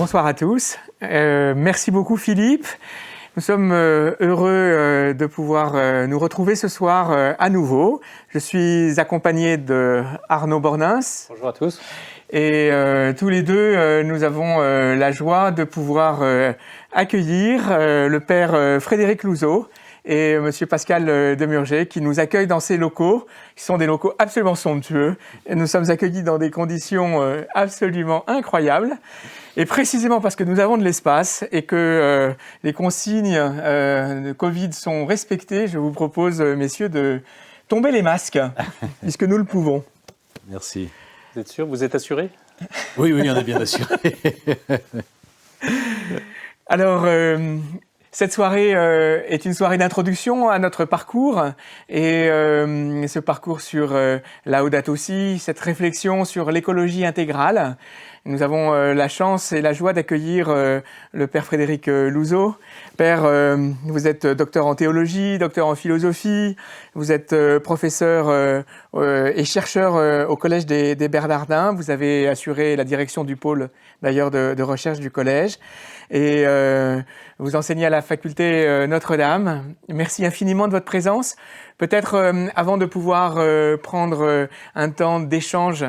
bonsoir à tous. Merci beaucoup Philippe. Nous sommes heureux de pouvoir nous retrouver ce soir à nouveau. Je suis accompagné de Arnaud Bornins. Bonjour à tous. Et tous les deux, nous avons la joie de pouvoir accueillir le père Frédéric Louzeau et monsieur Pascal Demurger qui nous accueillent dans ces locaux, qui sont des locaux absolument somptueux. Et nous sommes accueillis dans des conditions absolument incroyables. Et précisément parce que nous avons de l'espace et que les consignes de Covid sont respectées, je vous propose, messieurs, de tomber les masques, puisque nous le pouvons. Merci. Vous êtes sûr? Vous êtes assuré? Oui, on est bien assuré. Alors, cette soirée est une soirée d'introduction à notre parcours et ce parcours sur Laudato Si, cette réflexion sur l'écologie intégrale. Nous avons la chance et la joie d'accueillir le père Frédéric Louzeau. Père, vous êtes docteur en théologie, docteur en philosophie, vous êtes professeur et chercheur au Collège des Bernardins. Vous avez assuré la direction du pôle d'ailleurs de recherche du collège et vous enseignez à la faculté Notre-Dame. Merci infiniment de votre présence. Peut-être avant de pouvoir prendre un temps d'échange,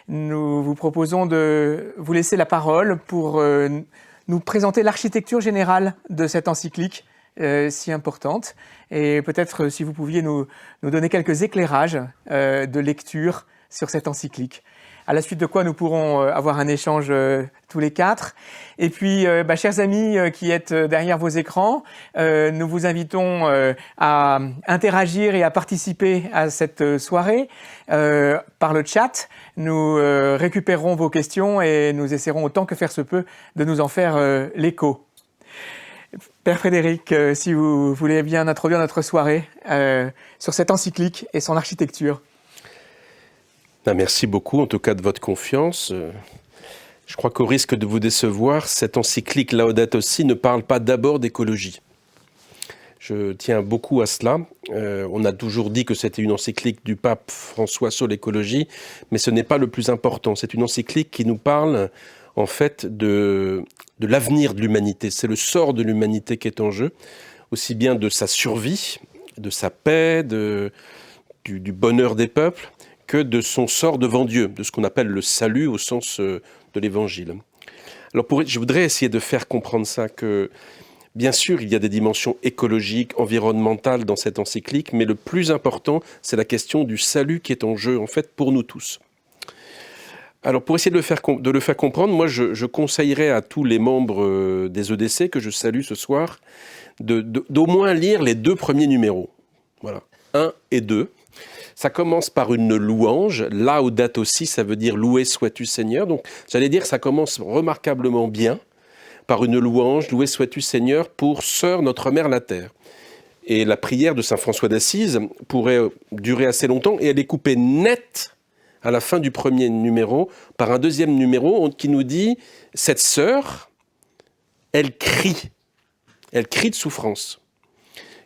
nous vous proposons de vous laisser la parole pour nous présenter l'architecture générale de cette encyclique si importante. Et peut-être si vous pouviez nous donner quelques éclairages de lecture sur cette encyclique. À la suite de quoi nous pourrons avoir un échange tous les quatre. Et puis, chers amis qui êtes derrière vos écrans, nous vous invitons à interagir et à participer à cette soirée par le chat. Nous récupérerons vos questions et nous essaierons autant que faire se peut de nous en faire l'écho. Père Frédéric, si vous voulez bien introduire notre soirée sur cette encyclique et son architecture. Merci beaucoup, en tout cas, de votre confiance. Je crois qu'au risque de vous décevoir, cette encyclique Laudato Si ne parle pas d'abord d'écologie. Je tiens beaucoup à cela. On a toujours dit que c'était une encyclique du pape François sur l'écologie, mais ce n'est pas le plus important. C'est une encyclique qui nous parle, en fait, de l'avenir de l'humanité. C'est le sort de l'humanité qui est en jeu, aussi bien de sa survie, de sa paix, du bonheur des peuples, que de son sort devant Dieu, de ce qu'on appelle le salut au sens de l'Évangile. Alors je voudrais essayer de faire comprendre ça, que bien sûr il y a des dimensions écologiques, environnementales dans cette encyclique, mais le plus important, c'est la question du salut qui est en jeu, en fait, pour nous tous. Alors pour essayer de le faire comprendre, moi je conseillerais à tous les membres des EDC que je salue ce soir, d'au moins lire les 2 premiers numéros. Voilà, 1 et 2. Ça commence par une louange, Laudato Si, ça veut dire « Loué sois-tu Seigneur ». Donc, j'allais dire que ça commence remarquablement bien par une louange, « Loué sois-tu Seigneur » pour Sœur notre Mère la Terre. Et la prière de saint François d'Assise pourrait durer assez longtemps et elle est coupée net à la fin du premier numéro par un deuxième numéro qui nous dit « Cette sœur, elle crie de souffrance ».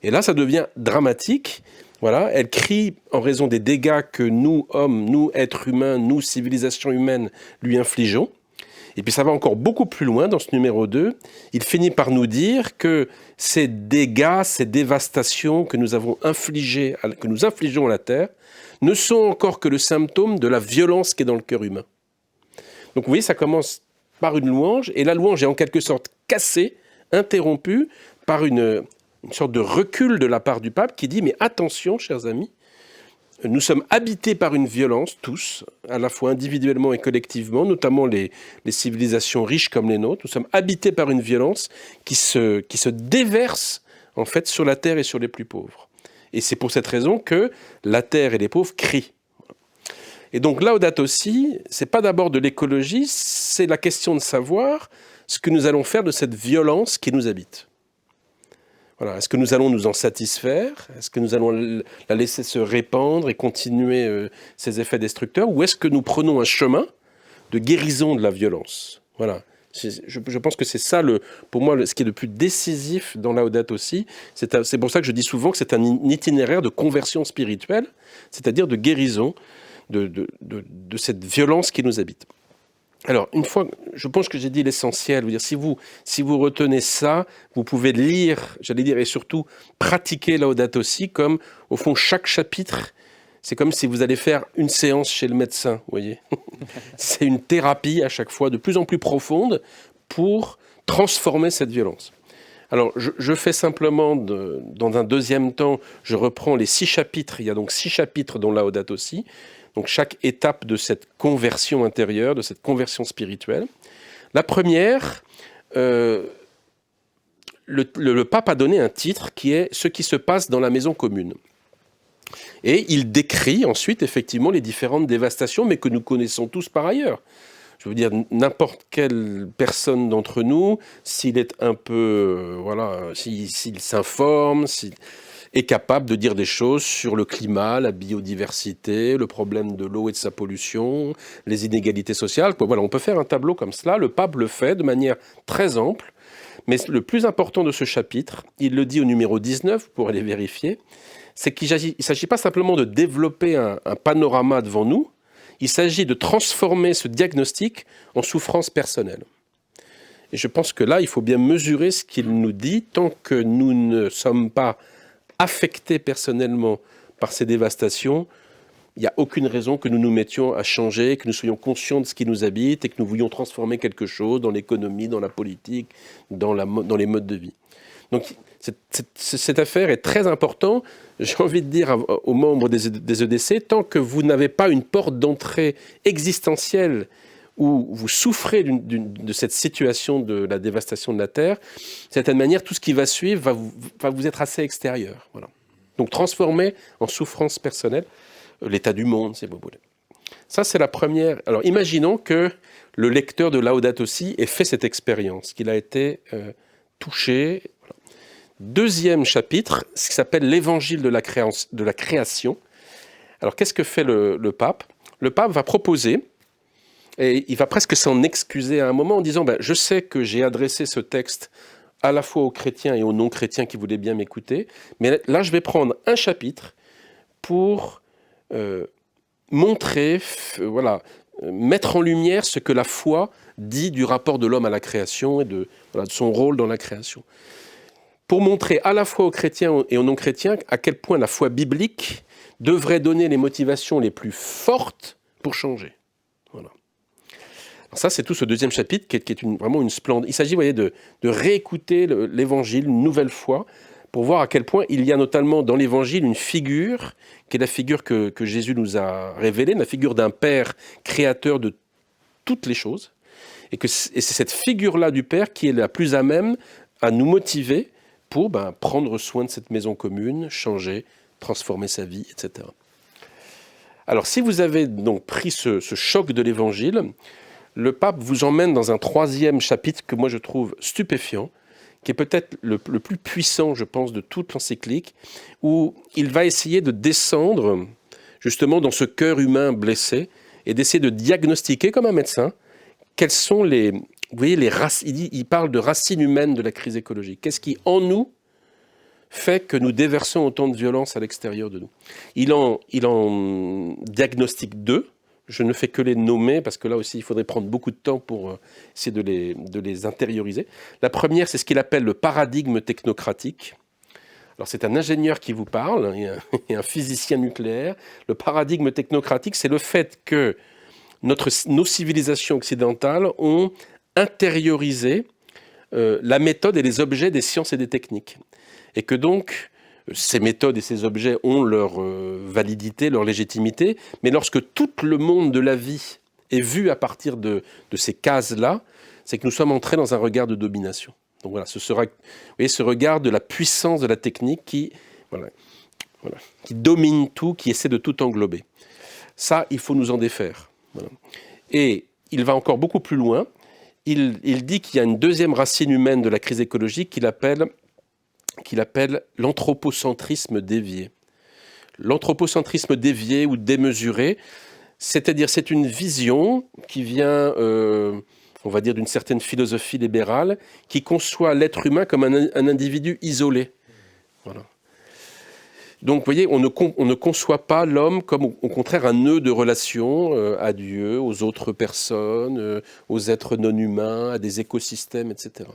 Et là, ça devient dramatique. Voilà, elle crie en raison des dégâts que nous, hommes, nous, êtres humains, nous, civilisations humaines, lui infligeons. Et puis ça va encore beaucoup plus loin dans ce numéro 2. Il finit par nous dire que ces dégâts, ces dévastations que nous infligeons à la Terre, ne sont encore que le symptôme de la violence qui est dans le cœur humain. Donc vous voyez, ça commence par une louange, et la louange est en quelque sorte cassée, interrompue par une sorte de recul de la part du pape qui dit « Mais attention, chers amis, nous sommes habités par une violence, tous, à la fois individuellement et collectivement, notamment les civilisations riches comme les nôtres. Nous sommes habités par une violence qui se déverse, en fait, sur la terre et sur les plus pauvres. Et c'est pour cette raison que la terre et les pauvres crient. » Et donc, Laudato Si, c'est pas d'abord de l'écologie, c'est la question de savoir ce que nous allons faire de cette violence qui nous habite. Voilà. Est-ce que nous allons nous en satisfaire? Est-ce que nous allons la laisser se répandre et continuer ses effets destructeurs? Ou est-ce que nous prenons un chemin de guérison de la violence? Voilà. Je pense que c'est ça, pour moi, ce qui est le plus décisif dans Laudato Si. C'est pour ça que je dis souvent que c'est un itinéraire de conversion spirituelle, c'est-à-dire de guérison de cette violence qui nous habite. Alors, une fois, je pense que j'ai dit l'essentiel. Si vous retenez ça, vous pouvez lire, j'allais dire, et surtout pratiquer Laudato Si, comme, au fond, chaque chapitre, c'est comme si vous allez faire une séance chez le médecin, vous voyez. C'est une thérapie à chaque fois de plus en plus profonde pour transformer cette violence. Alors, je fais simplement, dans un deuxième temps, je reprends les 6 chapitres. Il y a donc 6 chapitres dans Laudato Si. Donc, chaque étape de cette conversion intérieure, de cette conversion spirituelle. La première, le pape a donné un titre qui est « Ce qui se passe dans la maison commune ». Et il décrit ensuite, effectivement, les différentes dévastations, mais que nous connaissons tous par ailleurs. Je veux dire, n'importe quelle personne d'entre nous, s'il est un peu, s'il s'informe, est capable de dire des choses sur le climat, la biodiversité, le problème de l'eau et de sa pollution, les inégalités sociales. Voilà, on peut faire un tableau comme cela. Le pape le fait de manière très ample. Mais le plus important de ce chapitre, il le dit au numéro 19, pour aller vérifier, c'est qu'il ne s'agit pas simplement de développer un panorama devant nous, il s'agit de transformer ce diagnostic en souffrance personnelle. Et je pense que là, il faut bien mesurer ce qu'il nous dit. Tant que nous ne sommes pas affectés personnellement par ces dévastations, il n'y a aucune raison que nous nous mettions à changer, que nous soyons conscients de ce qui nous habite et que nous voulions transformer quelque chose dans l'économie, dans la politique, dans les modes de vie. Donc, cette affaire est très importante. J'ai envie de dire aux membres des EDC, tant que vous n'avez pas une porte d'entrée existentielle où vous souffrez de cette situation de la dévastation de la Terre, de certaine manière, tout ce qui va suivre va vous être assez extérieur. Voilà. Donc, transformer en souffrance personnelle l'état du monde, si vous voulez. Ça, c'est la première. Alors, imaginons que le lecteur de Laudato Si ait fait cette expérience, qu'il a été touché. Voilà. Deuxième chapitre, ce qui s'appelle l'évangile de la création. Alors, qu'est-ce que fait le pape ? Le pape va proposer, et il va presque s'en excuser à un moment en disant je sais que j'ai adressé ce texte à la fois aux chrétiens et aux non-chrétiens qui voulaient bien m'écouter, mais là, je vais prendre un chapitre pour montrer, mettre en lumière ce que la foi dit du rapport de l'homme à la création et de son rôle dans la création. Pour montrer à la fois aux chrétiens et aux non-chrétiens à quel point la foi biblique devrait donner les motivations les plus fortes pour changer. Voilà. Alors ça, c'est tout ce deuxième chapitre qui est vraiment une splendide. Il s'agit, vous voyez, de réécouter l'évangile une nouvelle fois pour voir à quel point il y a notamment dans l'évangile une figure, qui est la figure que Jésus nous a révélée, la figure d'un Père créateur de toutes les choses, et c'est cette figure-là du Père qui est la plus à même à nous motiver pour prendre soin de cette maison commune, changer, transformer sa vie, etc. Alors, si vous avez donc pris ce choc de l'évangile, le pape vous emmène dans un troisième chapitre que moi je trouve stupéfiant, qui est peut-être le plus puissant, je pense, de toute l'encyclique, où il va essayer de descendre justement dans ce cœur humain blessé et d'essayer de diagnostiquer, comme un médecin, quelles sont vous voyez, il parle de racines humaines de la crise écologique. Qu'est-ce qui, en nous, fait que nous déversons autant de violence à l'extérieur de nous ? Il en diagnostique 2. Je ne fais que les nommer, parce que là aussi, il faudrait prendre beaucoup de temps pour essayer de les intérioriser. La première, c'est ce qu'il appelle le paradigme technocratique. Alors, c'est un ingénieur qui vous parle, et un physicien nucléaire. Le paradigme technocratique, c'est le fait que nos civilisations occidentales ont intériorisé la méthode et les objets des sciences et des techniques. Et que donc, ces méthodes et ces objets ont leur validité, leur légitimité, mais lorsque tout le monde de la vie est vu à partir de ces cases-là, c'est que nous sommes entrés dans un regard de domination. Donc voilà, ce regard de la puissance de la technique qui domine tout, qui essaie de tout englober. Ça, il faut nous en défaire. Voilà. Et il va encore beaucoup plus loin. Il dit qu'il y a une deuxième racine humaine de la crise écologique qu'il appelle l'anthropocentrisme dévié. L'anthropocentrisme dévié ou démesuré, c'est-à-dire c'est une vision qui vient, on va dire, d'une certaine philosophie libérale qui conçoit l'être humain comme un individu isolé. Voilà. Donc, vous voyez, on ne conçoit pas l'homme comme, au contraire, un nœud de relation à Dieu, aux autres personnes, aux êtres non humains, à des écosystèmes, etc.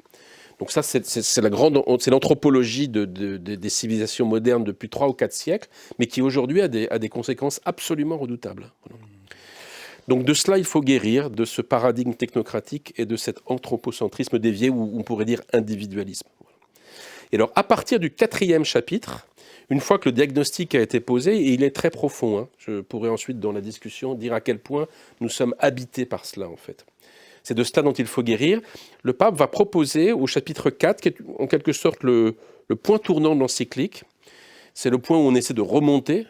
Donc ça, c'est l'anthropologie des civilisations modernes depuis 3 ou 4 siècles, mais qui aujourd'hui a des conséquences absolument redoutables. Voilà. Donc de cela, il faut guérir, de ce paradigme technocratique et de cet anthropocentrisme dévié, ou on pourrait dire individualisme. Et alors, à partir du 4e chapitre, une fois que le diagnostic a été posé, et il est très profond, hein, je pourrais ensuite, dans la discussion, dire à quel point nous sommes habités par cela, en fait. C'est de cela dont il faut guérir. Le pape va proposer au chapitre 4, qui est en quelque sorte le point tournant de l'encyclique. C'est le point où on essaie de remonter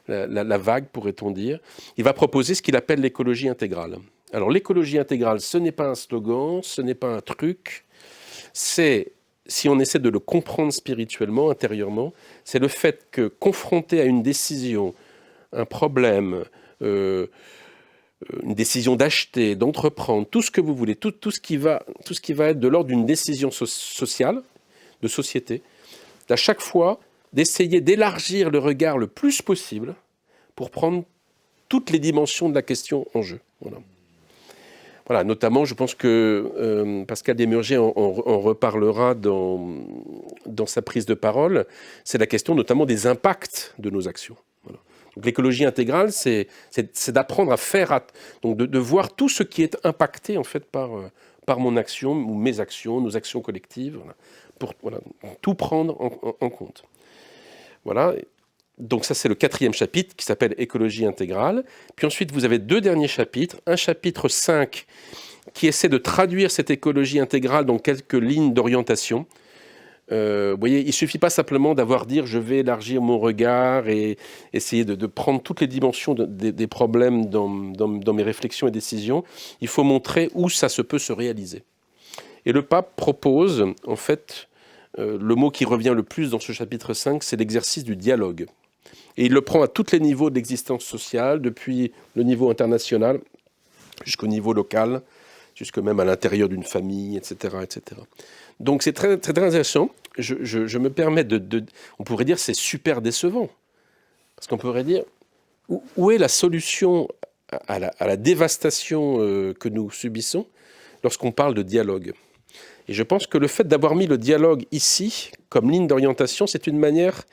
la vague, pourrait-on dire. Il va proposer ce qu'il appelle l'écologie intégrale. Alors l'écologie intégrale, ce n'est pas un slogan, ce n'est pas un truc, c'est, si on essaie de le comprendre spirituellement, intérieurement, c'est le fait que, confronté à une décision, un problème, une décision d'acheter, d'entreprendre, tout ce que vous voulez, tout ce qui va être de l'ordre d'une décision sociale, de société, à chaque fois, d'essayer d'élargir le regard le plus possible pour prendre toutes les dimensions de la question en jeu. Voilà, notamment, je pense que Pascal Desmurgier en reparlera dans sa prise de parole, c'est la question notamment des impacts de nos actions. Voilà. Donc l'écologie intégrale, c'est d'apprendre à faire, donc de voir tout ce qui est impacté en fait par mon action ou mes actions, nos actions collectives, pour tout prendre en compte. Voilà, donc ça c'est le 4e chapitre qui s'appelle Écologie intégrale. Puis ensuite vous avez 2 derniers chapitres, un chapitre 5 qui essaie de traduire cette écologie intégrale dans quelques lignes d'orientation. Vous voyez, il ne suffit pas simplement dire je vais élargir mon regard et essayer de prendre toutes les dimensions des problèmes dans mes réflexions et décisions. Il faut montrer où ça peut se réaliser. Et le pape propose en fait... le mot qui revient le plus dans ce chapitre 5, c'est l'exercice du dialogue. Et il le prend à tous les niveaux de l'existence sociale, depuis le niveau international jusqu'au niveau local, jusque même à l'intérieur d'une famille, etc., etc. Donc c'est très, très, très intéressant. Je me permets on pourrait dire c'est super décevant. Parce qu'on pourrait dire, où est la solution à la dévastation que nous subissons lorsqu'on parle de dialogue ? Et je pense que le fait d'avoir mis le dialogue ici, comme ligne d'orientation, c'est une manière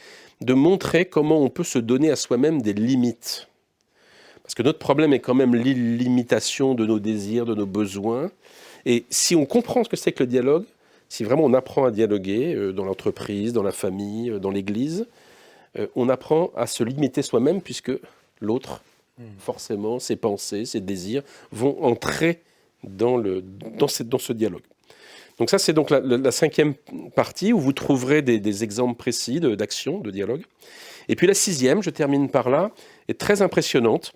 de montrer comment on peut se donner à soi-même des limites. Parce que notre problème est quand même l'illimitation de nos désirs, de nos besoins. Et si on comprend ce que c'est que le dialogue, si vraiment on apprend à dialoguer dans l'entreprise, dans la famille, dans l'église, on apprend à se limiter soi-même puisque l'autre, forcément, ses pensées, ses désirs vont entrer dans ce dialogue. Donc ça, c'est donc la 5e partie où vous trouverez des exemples précis d'action, de dialogue. Et puis la 6e, je termine par là, est très impressionnante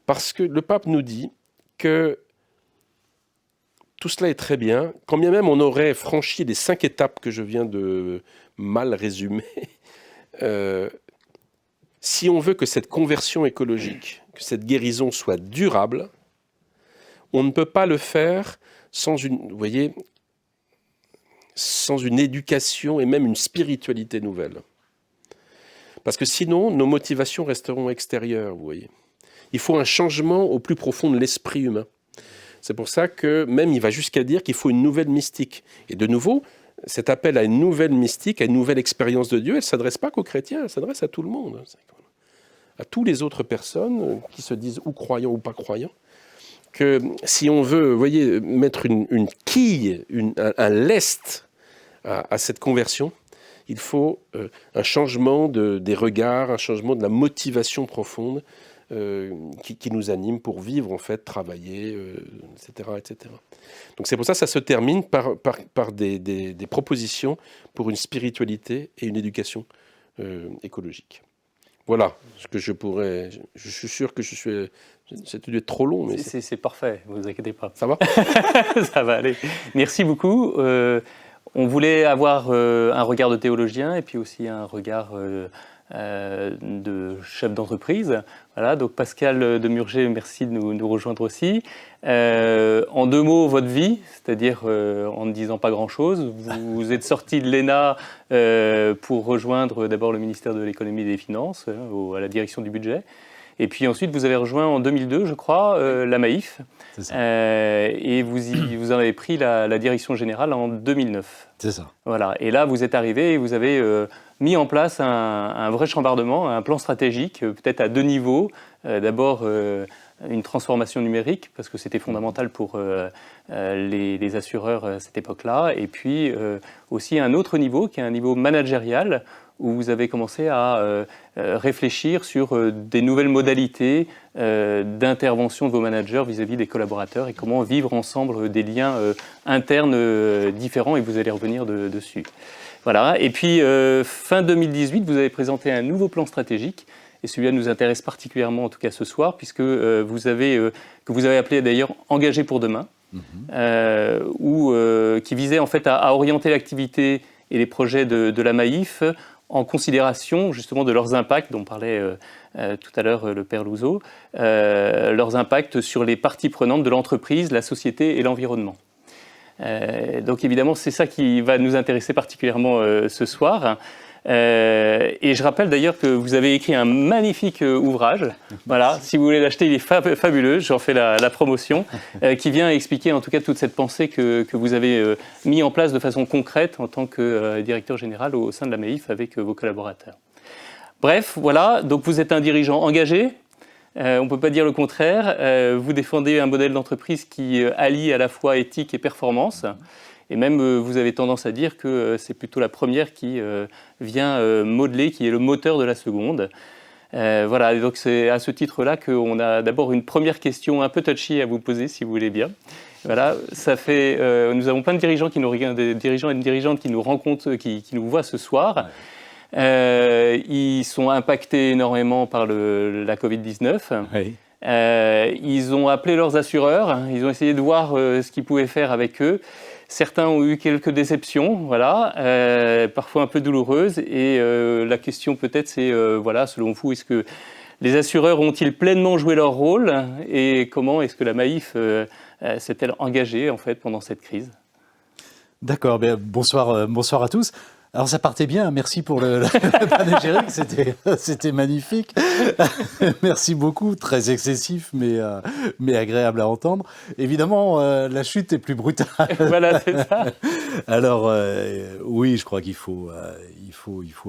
parce que le pape nous dit que tout cela est très bien, quand bien même on aurait franchi les 5 étapes que je viens de mal résumer, si on veut que cette conversion écologique, que cette guérison soit durable, on ne peut pas le faire sans sans une éducation et même une spiritualité nouvelle. Parce que sinon, nos motivations resteront extérieures, vous voyez. Il faut un changement au plus profond de l'esprit humain. C'est pour ça que même il va jusqu'à dire qu'il faut une nouvelle mystique. Et de nouveau, cet appel à une nouvelle mystique, à une nouvelle expérience de Dieu, elle ne s'adresse pas qu'aux chrétiens, elle s'adresse à tout le monde. À toutes les autres personnes qui se disent ou croyants ou pas croyants. Que si on veut, vous voyez, mettre une quille, un lest à cette conversion, il faut un changement des regards, un changement de la motivation profonde qui nous anime pour vivre, en fait, travailler, etc., etc. Donc c'est pour ça que ça se termine par des propositions pour une spiritualité et une éducation écologique. Voilà ce que je pourrais... Je suis sûr que c'est dû être trop long. Mais c'est parfait, ne vous inquiétez pas. Ça va? Ça va aller. Merci beaucoup. On voulait avoir un regard de théologien et puis aussi un regard de chef d'entreprise. Voilà, donc Pascal Demurger, merci de nous rejoindre aussi. En 2 mots, votre vie, c'est-à-dire en ne disant pas grand-chose. Vous êtes sorti de l'ENA pour rejoindre d'abord le ministère de l'économie et des finances, à la direction du budget. Et puis ensuite, vous avez rejoint en 2002, je crois, la Maïf. C'est ça. Et vous en avez pris la direction générale en 2009. C'est ça. Voilà. Et là, vous êtes arrivé et vous avez mis en place un vrai chambardement, un plan stratégique, peut-être à 2 niveaux. D'abord, une transformation numérique, parce que c'était fondamental pour les assureurs à cette époque-là. Et puis aussi un autre niveau, qui est un niveau managérial, où vous avez commencé à réfléchir sur des nouvelles modalités d'intervention de vos managers vis-à-vis des collaborateurs et comment vivre ensemble des liens internes différents, et vous allez revenir dessus. Voilà. Et puis, fin 2018, vous avez présenté un nouveau plan stratégique, et celui-là nous intéresse particulièrement, en tout cas ce soir, puisque que vous avez appelé d'ailleurs « Engagé pour demain », qui visait en fait à orienter l'activité et les projets de la Maïf en considération justement de leurs impacts, dont parlait tout à l'heure le père Louzeau, leurs impacts sur les parties prenantes de l'entreprise, la société et l'environnement. Donc évidemment, c'est ça qui va nous intéresser particulièrement ce soir. Et je rappelle d'ailleurs que vous avez écrit un magnifique ouvrage. Voilà, si vous voulez l'acheter, il est fabuleux. J'en fais la promotion, qui vient expliquer en tout cas toute cette pensée que vous avez mis en place de façon concrète en tant que directeur général au sein de la Maïf avec vos collaborateurs. Bref, voilà. Donc vous êtes un dirigeant engagé. On ne peut pas dire le contraire. Vous défendez un modèle d'entreprise qui allie à la fois éthique et performance. Et même, vous avez tendance à dire que c'est plutôt la première qui vient modeler, qui est le moteur de la seconde. Voilà, donc c'est à ce titre-là qu'on a d'abord une première question un peu touchy à vous poser, si vous voulez bien. Voilà, ça fait, nous avons plein de dirigeants qui nous regardent, des dirigeants et de dirigeantes qui nous rencontrent, qui nous voient ce soir. Ils sont impactés énormément par la Covid-19. Oui. Ils ont appelé leurs assureurs, ils ont essayé de voir ce qu'ils pouvaient faire avec eux. Certains ont eu quelques déceptions, voilà, parfois un peu douloureuses. Et la question peut-être c'est, voilà, selon vous, est-ce que les assureurs ont-ils pleinement joué leur rôle? Et comment est-ce que la Maïf s'est-elle engagée en fait pendant cette crise? D'accord, bonsoir à tous. Alors ça partait bien, merci pour le panégyrique, c'était magnifique. Merci beaucoup, très excessif mais agréable à entendre. Évidemment, la chute est plus brutale. Voilà, c'est ça. Alors oui, je crois qu'il faut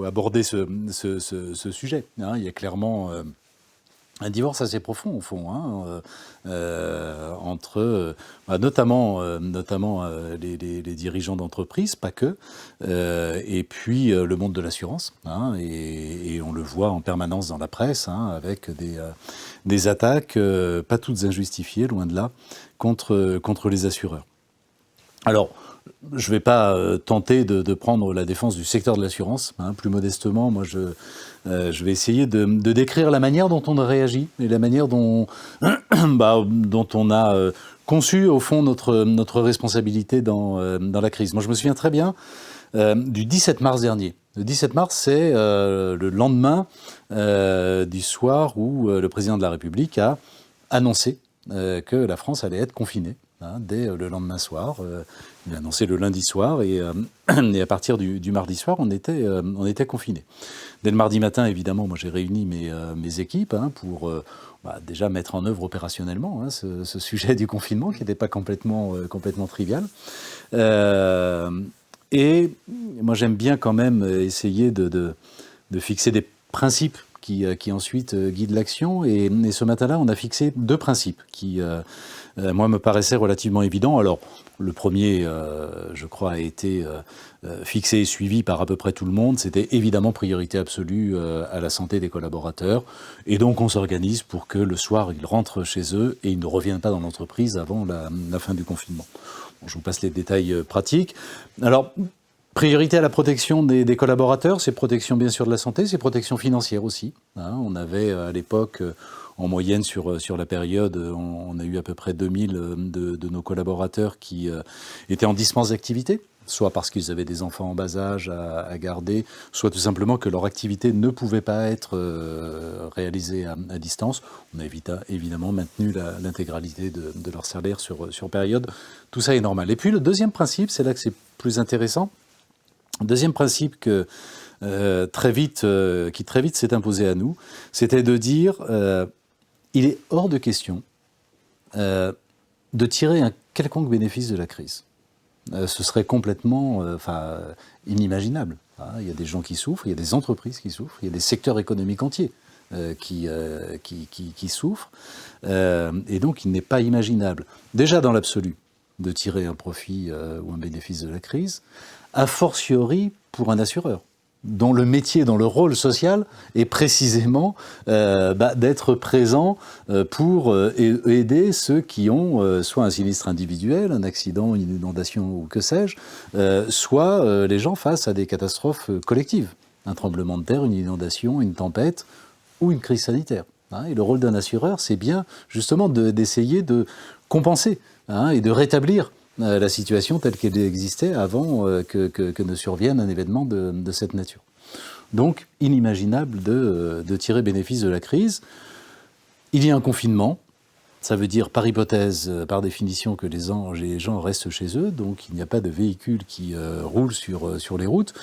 aborder ce sujet. Hein. Il y a clairement un divorce assez profond au fond, hein, entre notamment les dirigeants d'entreprise, pas que, et puis le monde de l'assurance, hein, et on le voit en permanence dans la presse, hein, avec des attaques pas toutes injustifiées, loin de là, contre les assureurs. Alors, je ne vais pas tenter de prendre la défense du secteur de l'assurance, hein, plus modestement. Moi, je vais essayer de décrire la manière dont on a réagi et la manière dont on a conçu, au fond, notre responsabilité dans la crise. Moi, je me souviens très bien du 17 mars dernier. Le 17 mars, c'est le lendemain du soir où le président de la République a annoncé que la France allait être confinée. Hein, dès le lendemain soir, il a annoncé le lundi soir et à partir du mardi soir, on était confinés. Dès le mardi matin, évidemment, moi j'ai réuni mes équipes, hein, pour déjà mettre en œuvre opérationnellement, hein, ce sujet du confinement qui n'était pas complètement trivial. Et moi j'aime bien quand même essayer de fixer des principes qui ensuite guident l'action. Et ce matin-là, on a fixé 2 principes qui moi, me paraissait relativement évident. Alors, le premier, je crois, a été fixé et suivi par à peu près tout le monde. C'était évidemment priorité absolue à la santé des collaborateurs. Et donc, on s'organise pour que le soir, ils rentrent chez eux et ils ne reviennent pas dans l'entreprise avant la fin du confinement. Bon, je vous passe les détails pratiques. Alors, priorité à la protection des collaborateurs, c'est protection bien sûr de la santé, c'est protection financière aussi. Hein, on avait à l'époque... En moyenne, sur la période, on a eu à peu près 2000 de nos collaborateurs qui étaient en dispense d'activité, soit parce qu'ils avaient des enfants en bas âge à garder, soit tout simplement que leur activité ne pouvait pas être réalisée à distance. On a évidemment maintenu l'intégralité de leur salaire sur période. Tout ça est normal. Et puis le deuxième principe, c'est là que c'est plus intéressant. Le deuxième principe qui très vite s'est imposé à nous, c'était de dire il est hors de question de tirer un quelconque bénéfice de la crise. Ce serait complètement inimaginable. Il y a des gens qui souffrent, il y a des entreprises qui souffrent, il y a des secteurs économiques entiers qui souffrent. Et donc, il n'est pas imaginable, déjà dans l'absolu, de tirer un profit ou un bénéfice de la crise, a fortiori pour un assureur, dont le métier, dont le rôle social est précisément d'être présent pour aider ceux qui ont soit un sinistre individuel, un accident, une inondation ou que sais-je, soit les gens face à des catastrophes collectives, un tremblement de terre, une inondation, une tempête ou une crise sanitaire. Et le rôle d'un assureur, c'est bien justement d'essayer de compenser et de rétablir la situation telle qu'elle existait avant que ne survienne un événement de cette nature. Donc, inimaginable de tirer bénéfice de la crise. Il y a un confinement, ça veut dire par hypothèse, par définition, que les gens restent chez eux, donc il n'y a pas de véhicules qui roulent sur les routes.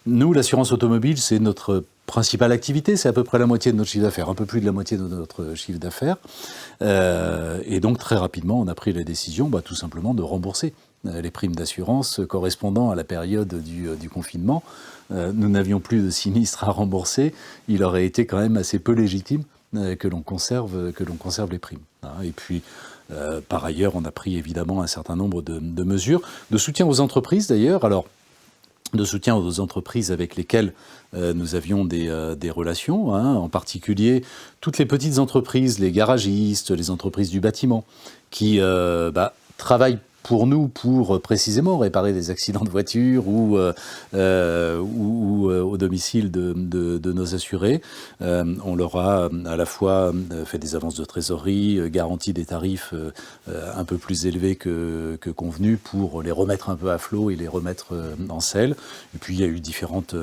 Nous, l'assurance automobile, c'est notre principale activité, c'est à peu près la moitié de notre chiffre d'affaires, un peu plus de la moitié de notre chiffre d'affaires. Et donc, très rapidement, on a pris la décision tout simplement de rembourser les primes d'assurance correspondant à la période du confinement. Nous n'avions plus de sinistres à rembourser. Il aurait été quand même assez peu légitime que l'on conserve les primes. Et puis, par ailleurs, on a pris évidemment un certain nombre de mesures de soutien aux entreprises d'ailleurs. Alors, de soutien aux entreprises avec lesquelles nous avions des relations, en particulier toutes les petites entreprises, les garagistes, les entreprises du bâtiment, qui travaillent pour nous pour précisément réparer des accidents de voiture ou au domicile de nos assurés. On leur a à la fois fait des avances de trésorerie, garanti des tarifs un peu plus élevés que convenu pour les remettre un peu à flot et les remettre en selle. Et puis il y a eu différentes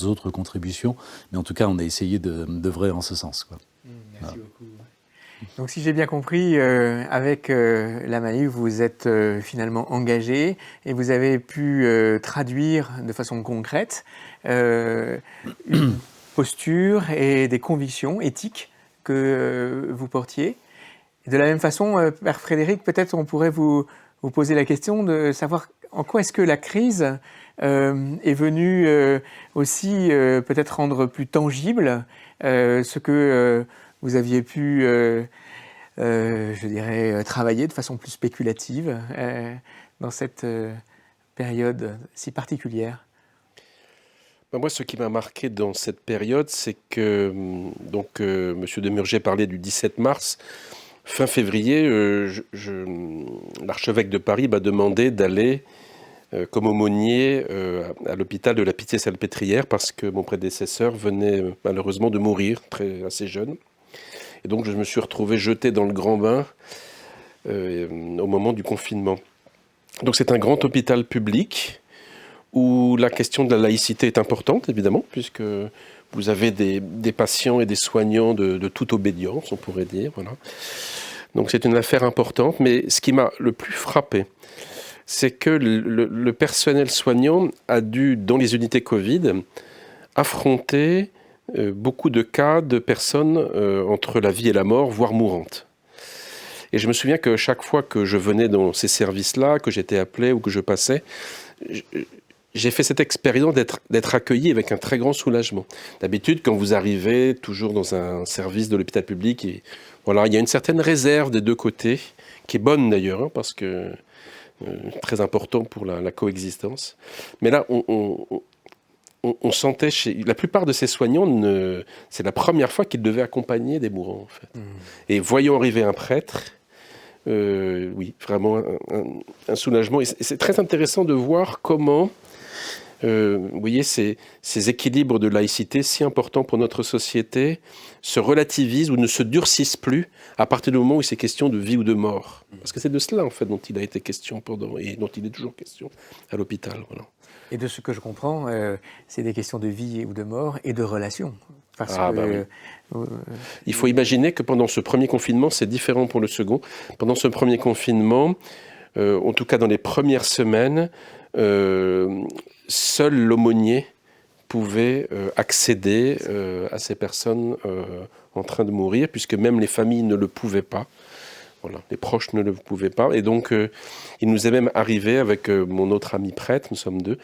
autres contributions, mais en tout cas on a essayé d'œuvrer en ce sens, quoi. Merci beaucoup. Donc si j'ai bien compris, avec la Maïf, vous êtes finalement engagé et vous avez pu traduire de façon concrète une posture et des convictions éthiques que vous portiez. Et de la même façon, Père Frédéric, peut-être on pourrait vous poser la question de savoir en quoi est-ce que la crise est venue aussi peut-être rendre plus tangible ce que vous aviez pu, je dirais, travailler de façon plus spéculative dans cette période si particulière. Moi, ce qui m'a marqué dans cette période, c'est que M. Demurger parlait du 17 mars. Fin février, l'archevêque de Paris m'a demandé d'aller comme aumônier à l'hôpital de la Pitié-Salpêtrière parce que mon prédécesseur venait malheureusement de mourir assez jeune. Et donc je me suis retrouvé jeté dans le grand bain au moment du confinement. Donc c'est un grand hôpital public où la question de la laïcité est importante, évidemment, puisque vous avez des patients et des soignants de toute obédience, on pourrait dire. Voilà. Donc c'est une affaire importante, mais ce qui m'a le plus frappé, c'est que le personnel soignant a dû, dans les unités Covid, affronter beaucoup de cas de personnes entre la vie et la mort, voire mourantes. Et je me souviens que chaque fois que je venais dans ces services-là, que j'étais appelé ou que je passais, j'ai fait cette expérience d'être accueilli avec un très grand soulagement. D'habitude, quand vous arrivez toujours dans un service de l'hôpital public, il y a une certaine réserve des deux côtés, qui est bonne d'ailleurs, parce que très important pour la coexistence. Mais là, on sentait chez la plupart de ces soignants, c'est la première fois qu'ils devaient accompagner des mourants, en fait. Et voyant arriver un prêtre, oui, vraiment un soulagement. Et c'est très intéressant de voir comment vous voyez, ces équilibres de laïcité si importants pour notre société se relativisent ou ne se durcissent plus à partir du moment où c'est question de vie ou de mort. Parce que c'est de cela, en fait, dont il a été question et dont il est toujours question à l'hôpital. Voilà. Et de ce que je comprends, c'est des questions de vie ou de mort et de relations. Parce oui. Il faut imaginer que pendant ce premier confinement, c'est différent pour le second. Pendant ce premier confinement, en tout cas dans les premières semaines, seul l'aumônier pouvait accéder à ces personnes en train de mourir, puisque même les familles ne le pouvaient pas. Voilà, les proches ne le pouvaient pas. Et donc, il nous est même arrivé, avec mon autre ami prêtre, nous sommes deux,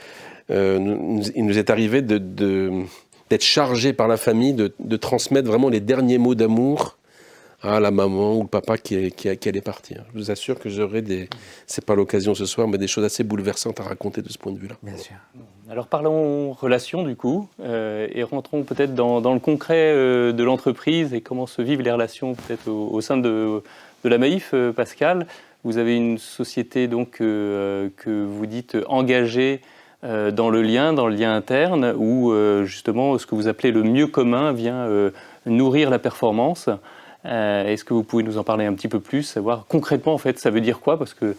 il nous est arrivé d'être chargé par la famille de transmettre vraiment les derniers mots d'amour à la maman ou le papa qui allait partir. Je vous assure que j'aurai c'est pas l'occasion ce soir, mais des choses assez bouleversantes à raconter de ce point de vue-là. Bien sûr. Alors parlons relations du coup, et rentrons peut-être dans le concret de l'entreprise et comment se vivent les relations peut-être au sein de la Maïf, Pascal. Vous avez une société donc que vous dites engagée dans le lien interne, où justement ce que vous appelez le mieux commun vient nourrir la performance. Est-ce que vous pouvez nous en parler un petit peu plus, savoir concrètement en fait ça veut dire quoi, parce que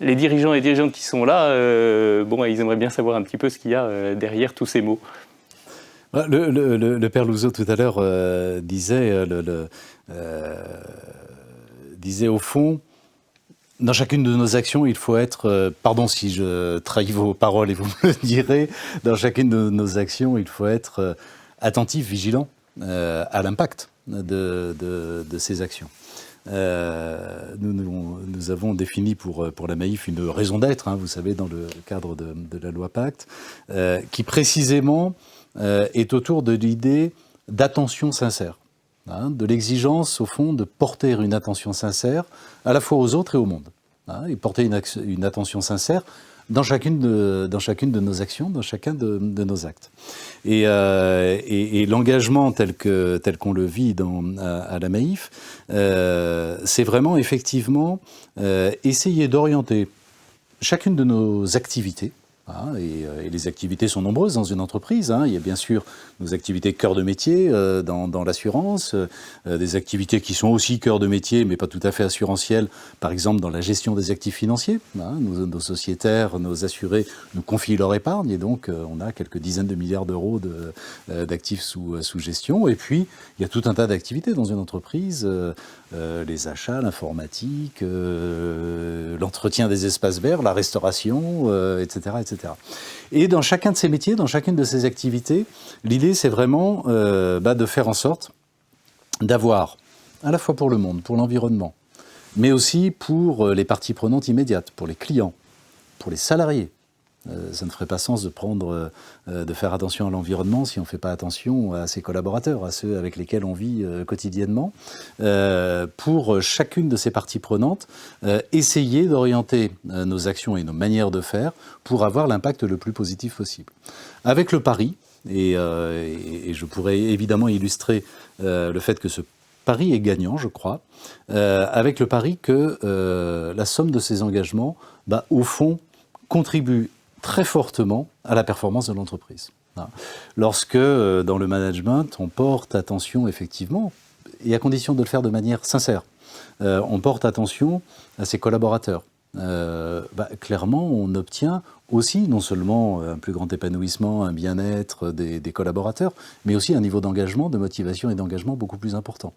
les dirigeants et dirigeantes qui sont là, ils aimeraient bien savoir un petit peu ce qu'il y a derrière tous ces mots. Le père Louzot tout à l'heure disait au fond, dans chacune de nos actions, il faut être, pardon si je trahis vos paroles et vous me le direz, dans chacune de nos actions, il faut être attentif, vigilant à l'impact de ces actions. Nous avons défini pour la Maïf une raison d'être, vous savez, dans le cadre de la loi Pacte, qui précisément est autour de l'idée d'attention sincère, de l'exigence, au fond, de porter une attention sincère à la fois aux autres et au monde, et porter une attention sincère dans chacune de nos actions, dans chacun de nos actes. Et l'engagement tel qu'on le vit à la Maïf, c'est vraiment effectivement essayer d'orienter chacune de nos activités. Et les activités sont nombreuses dans une entreprise. Il y a bien sûr nos activités cœur de métier dans l'assurance, des activités qui sont aussi cœur de métier, mais pas tout à fait assurantielles, par exemple dans la gestion des actifs financiers. Nos sociétaires, nos assurés nous confient leur épargne, et donc on a quelques dizaines de milliards d'euros d'actifs sous gestion. Et puis, il y a tout un tas d'activités dans une entreprise, les achats, l'informatique, l'entretien des espaces verts, la restauration, etc., etc. Et dans chacun de ces métiers, dans chacune de ces activités, l'idée c'est vraiment de faire en sorte d'avoir, à la fois pour le monde, pour l'environnement, mais aussi pour les parties prenantes immédiates, pour les clients, pour les salariés. Ça ne ferait pas sens de faire attention à l'environnement si on ne fait pas attention à ses collaborateurs, à ceux avec lesquels on vit quotidiennement. Pour chacune de ces parties prenantes, essayer d'orienter nos actions et nos manières de faire pour avoir l'impact le plus positif possible. Avec le pari, et je pourrais évidemment illustrer le fait que ce pari est gagnant, je crois, avec le pari que la somme de ces engagements, au fond, contribue très fortement à la performance de l'entreprise. Lorsque, dans le management, on porte attention, effectivement, et à condition de le faire de manière sincère, on porte attention à ses collaborateurs. Clairement, on obtient aussi non seulement un plus grand épanouissement, un bien-être des collaborateurs, mais aussi un niveau d'engagement, de motivation et d'engagement beaucoup plus important.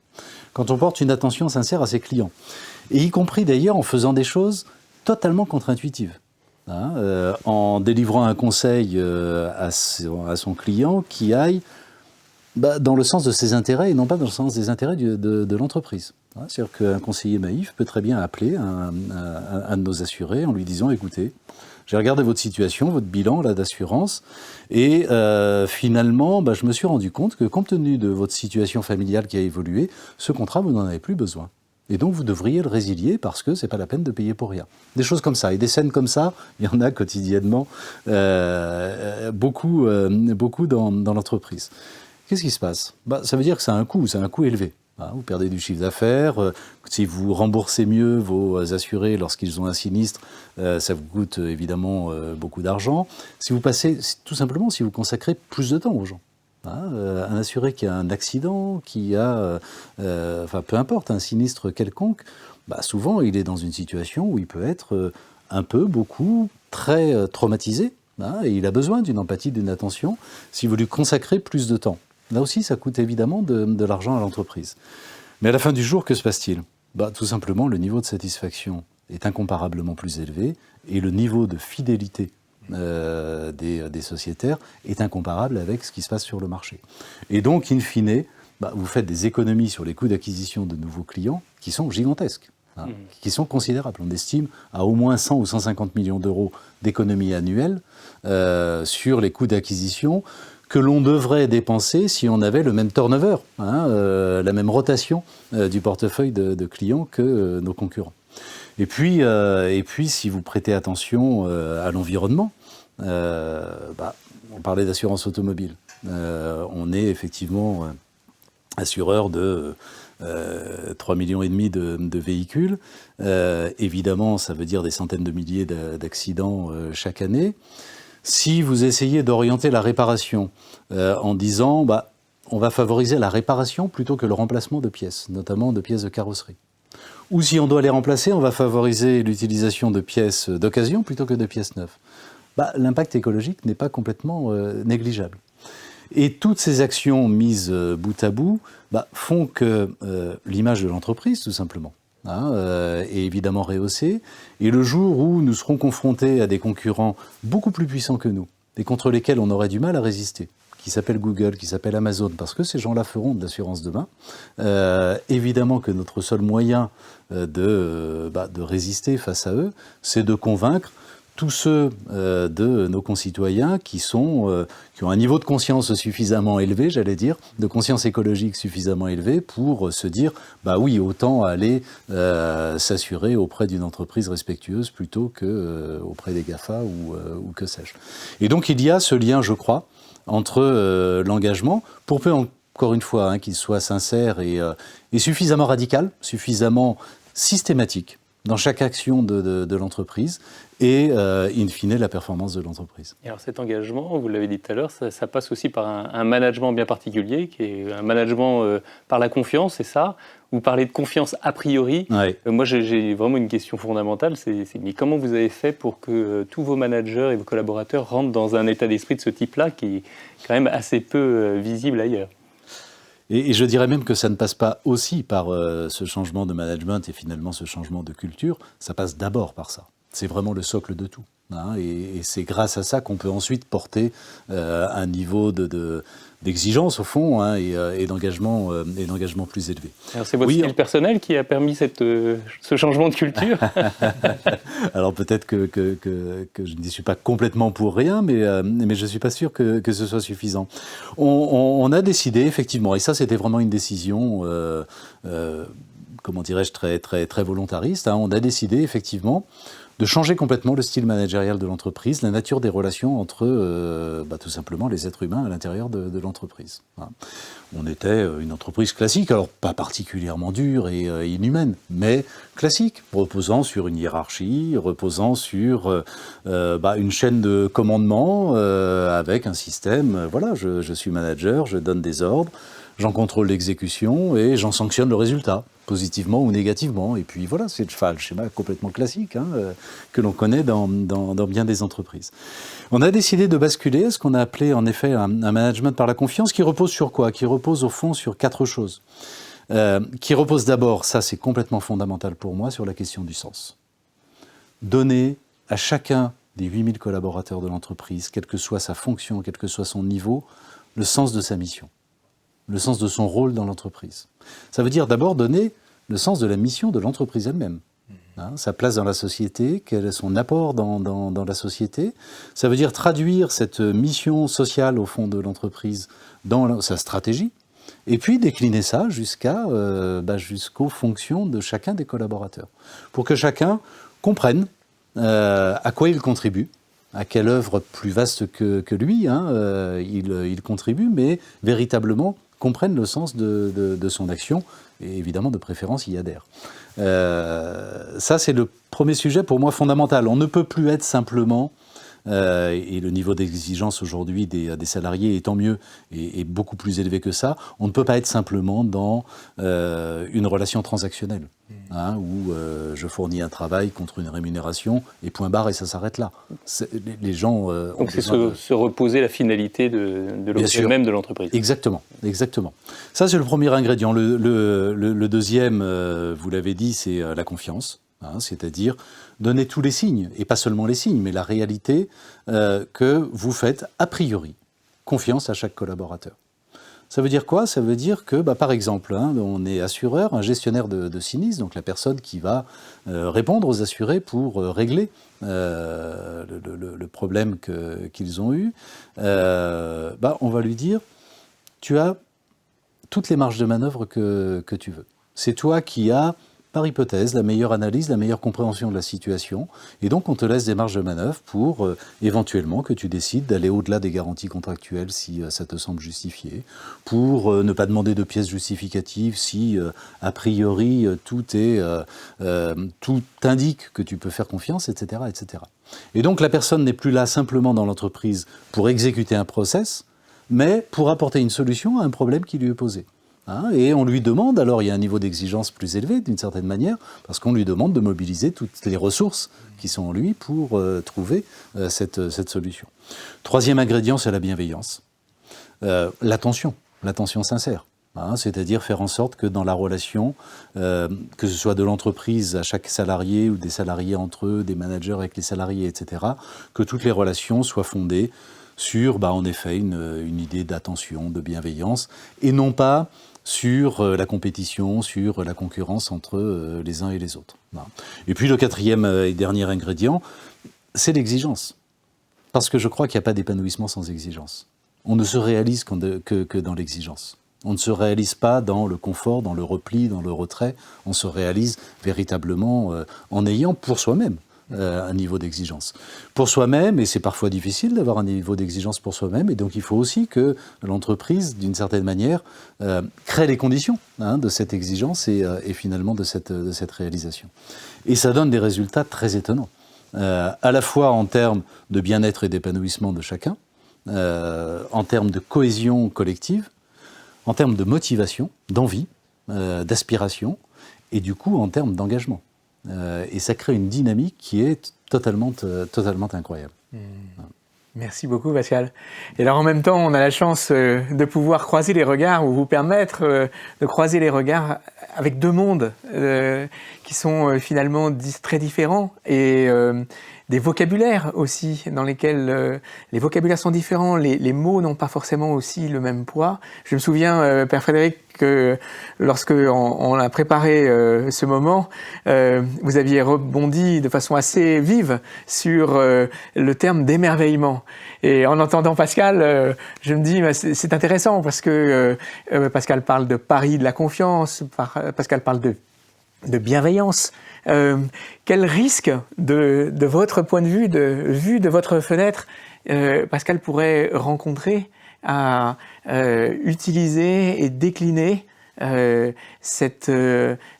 Quand on porte une attention sincère à ses clients, et y compris d'ailleurs en faisant des choses totalement contre-intuitives, en délivrant un conseil à son client qui aille dans le sens de ses intérêts et non pas dans le sens des intérêts de l'entreprise. C'est-à-dire qu'un conseiller Maïf peut très bien appeler un de nos assurés en lui disant « Écoutez, j'ai regardé votre situation, votre bilan d'assurance, et finalement, je me suis rendu compte que compte tenu de votre situation familiale qui a évolué, ce contrat, vous n'en avez plus besoin. Et donc, vous devriez le résilier parce que c'est pas la peine de payer pour rien. » Des choses comme ça. Et des scènes comme ça, il y en a quotidiennement beaucoup dans l'entreprise. Qu'est-ce qui se passe ? Ça veut dire que c'est un coût élevé. Vous perdez du chiffre d'affaires. Si vous remboursez mieux vos assurés lorsqu'ils ont un sinistre, ça vous coûte évidemment beaucoup d'argent. Si vous passez, tout simplement, si vous consacrez plus de temps aux gens. Un assuré qui a un accident, qui a, peu importe, un sinistre quelconque, souvent il est dans une situation où il peut être un peu, beaucoup, très traumatisé. Et il a besoin d'une empathie, d'une attention, si vous lui consacrez plus de temps. Là aussi, ça coûte évidemment de l'argent à l'entreprise. Mais à la fin du jour, que se passe-t-il ? Tout simplement, le niveau de satisfaction est incomparablement plus élevé et le niveau de fidélité des sociétaires est incomparable avec ce qui se passe sur le marché. Et donc, in fine, vous faites des économies sur les coûts d'acquisition de nouveaux clients qui sont gigantesques, qui sont considérables. On estime à au moins 100 ou 150 millions d'euros d'économies annuelles sur les coûts d'acquisition que l'on devrait dépenser si on avait le même turnover, la même rotation du portefeuille de clients que nos concurrents. Et puis, si vous prêtez attention à l'environnement, on parlait d'assurance automobile. On est effectivement assureur de 3,5 millions de véhicules. Évidemment, ça veut dire des centaines de milliers d'accidents chaque année. Si vous essayez d'orienter la réparation en disant on va favoriser la réparation plutôt que le remplacement de pièces, notamment de pièces de carrosserie. Ou si on doit les remplacer, on va favoriser l'utilisation de pièces d'occasion plutôt que de pièces neuves. L'impact écologique n'est pas complètement négligeable. Et toutes ces actions mises bout à bout font que l'image de l'entreprise, tout simplement, est évidemment rehaussée. Et le jour où nous serons confrontés à des concurrents beaucoup plus puissants que nous, et contre lesquels on aurait du mal à résister, qui s'appellent Google, qui s'appellent Amazon, parce que ces gens-là feront de l'assurance demain, évidemment que notre seul moyen de résister face à eux, c'est de convaincre tous ceux de nos concitoyens qui ont un niveau de conscience suffisamment élevé, j'allais dire, de conscience écologique suffisamment élevé pour se dire, oui, autant aller s'assurer auprès d'une entreprise respectueuse plutôt qu'auprès des GAFA ou que sais-je. Et donc il y a ce lien, je crois, entre l'engagement, pour peu encore une fois qu'il soit sincère et suffisamment radical, suffisamment systématique dans chaque action de l'entreprise et, in fine, la performance de l'entreprise. Et alors cet engagement, vous l'avez dit tout à l'heure, ça passe aussi par un management bien particulier, qui est un management par la confiance, c'est ça ? Vous parlez de confiance a priori. Ouais. Moi, j'ai vraiment une question fondamentale, mais comment vous avez fait pour que tous vos managers et vos collaborateurs rentrent dans un état d'esprit de ce type-là, qui est quand même assez peu visible ailleurs ? Et je dirais même que ça ne passe pas aussi par ce changement de management et finalement ce changement de culture, ça passe d'abord par ça. C'est vraiment le socle de tout. Et c'est grâce à ça qu'on peut ensuite porter un niveau d'exigence au fond et d'engagement plus élevé. Alors c'est votre style personnel qui a permis ce changement de culture. Alors peut-être que je n'y suis pas complètement pour rien, mais je ne suis pas sûr que ce soit suffisant. On a décidé effectivement, et ça c'était vraiment une décision, comment dirais-je, très, très, très volontariste, on a décidé effectivement de changer complètement le style managérial de l'entreprise, la nature des relations entre tout simplement les êtres humains à l'intérieur de l'entreprise. On était une entreprise classique, alors pas particulièrement dure et inhumaine, mais classique, reposant sur une hiérarchie, reposant sur une chaîne de commandement avec un système, je suis manager, je donne des ordres, j'en contrôle l'exécution et j'en sanctionne le résultat, positivement ou négativement. Et puis voilà, c'est le schéma complètement classique que l'on connaît dans bien des entreprises. On a décidé de basculer à ce qu'on a appelé en effet un management par la confiance qui repose sur quoi ? Qui repose au fond sur 4 choses. Qui repose d'abord, ça c'est complètement fondamental pour moi, sur la question du sens. Donner à chacun des 8000 collaborateurs de l'entreprise, quelle que soit sa fonction, quel que soit son niveau, le sens de sa mission. Le sens de son rôle dans l'entreprise. Ça veut dire d'abord donner le sens de la mission de l'entreprise elle-même. Sa place dans la société, quel est son apport dans la société. Ça veut dire traduire cette mission sociale au fond de l'entreprise dans sa stratégie, et puis décliner ça jusqu'aux fonctions de chacun des collaborateurs, pour que chacun comprenne à quoi il contribue, à quelle œuvre plus vaste que lui il contribue, mais véritablement comprenne le sens de son action et évidemment de préférence y adhère. Ça, c'est le premier sujet pour moi fondamental. On ne peut plus être simplement, et le niveau d'exigence aujourd'hui des salariés, et tant mieux, est beaucoup plus élevé que ça, on ne peut pas être simplement dans une relation transactionnelle, où je fournis un travail contre une rémunération, et point barre, et ça s'arrête là. Les gens donc c'est se reposer la finalité de l'objet même de l'entreprise. Exactement, exactement. Ça, c'est le premier ingrédient. Le deuxième, vous l'avez dit, c'est la confiance. C'est-à-dire donner tous les signes, et pas seulement les signes, mais la réalité que vous faites a priori confiance à chaque collaborateur. Ça veut dire quoi? Ça veut dire que, par exemple, on est assureur, un gestionnaire de sinistre, donc la personne qui va répondre aux assurés pour régler le problème qu'ils ont eu, on va lui dire, tu as toutes les marges de manœuvre que tu veux. C'est toi qui as, par hypothèse, la meilleure analyse, la meilleure compréhension de la situation. Et donc, on te laisse des marges de manœuvre pour, éventuellement, que tu décides d'aller au-delà des garanties contractuelles si ça te semble justifié, pour ne pas demander de pièces justificatives si, a priori, tout indique que tu peux faire confiance, etc., etc. Et donc, la personne n'est plus là simplement dans l'entreprise pour exécuter un process, mais pour apporter une solution à un problème qui lui est posé. Et on lui demande, alors il y a un niveau d'exigence plus élevé d'une certaine manière, parce qu'on lui demande de mobiliser toutes les ressources qui sont en lui pour trouver cette solution. Troisième ingrédient, c'est la bienveillance. L'attention sincère. C'est-à-dire faire en sorte que dans la relation, que ce soit de l'entreprise à chaque salarié ou des salariés entre eux, des managers avec les salariés, etc., que toutes les relations soient fondées sur, en effet, une idée d'attention, de bienveillance, et non pas sur la compétition, sur la concurrence entre les uns et les autres. Et puis le quatrième et dernier ingrédient, c'est l'exigence. Parce que je crois qu'il n'y a pas d'épanouissement sans exigence. On ne se réalise que dans l'exigence. On ne se réalise pas dans le confort, dans le repli, dans le retrait. On se réalise véritablement en ayant pour soi-même un niveau d'exigence. Pour soi-même, et c'est parfois difficile d'avoir un niveau d'exigence pour soi-même, et donc il faut aussi que l'entreprise, d'une certaine manière, crée les conditions de cette exigence et finalement de cette réalisation. Et ça donne des résultats très étonnants, à la fois en termes de bien-être et d'épanouissement de chacun, en termes de cohésion collective, en termes de motivation, d'envie, d'aspiration, et du coup en termes d'engagement. Et ça crée une dynamique qui est totalement incroyable. Merci beaucoup, Pascal. Et alors, en même temps, on a la chance de pouvoir croiser les regards, ou vous permettre de croiser les regards avec deux mondes qui sont finalement très différents, et des vocabulaires aussi, dans lesquels les vocabulaires sont différents, les mots n'ont pas forcément aussi le même poids. Je me souviens, Père Frédéric, que lorsque on a préparé ce moment, vous aviez rebondi de façon assez vive sur le terme d'émerveillement. Et en entendant Pascal, je me dis, c'est intéressant parce que Pascal parle de pari de la confiance, Pascal parle de bienveillance. Quel risque de votre point de vue, de votre fenêtre, Pascal pourrait rencontrer à utiliser et décliner cette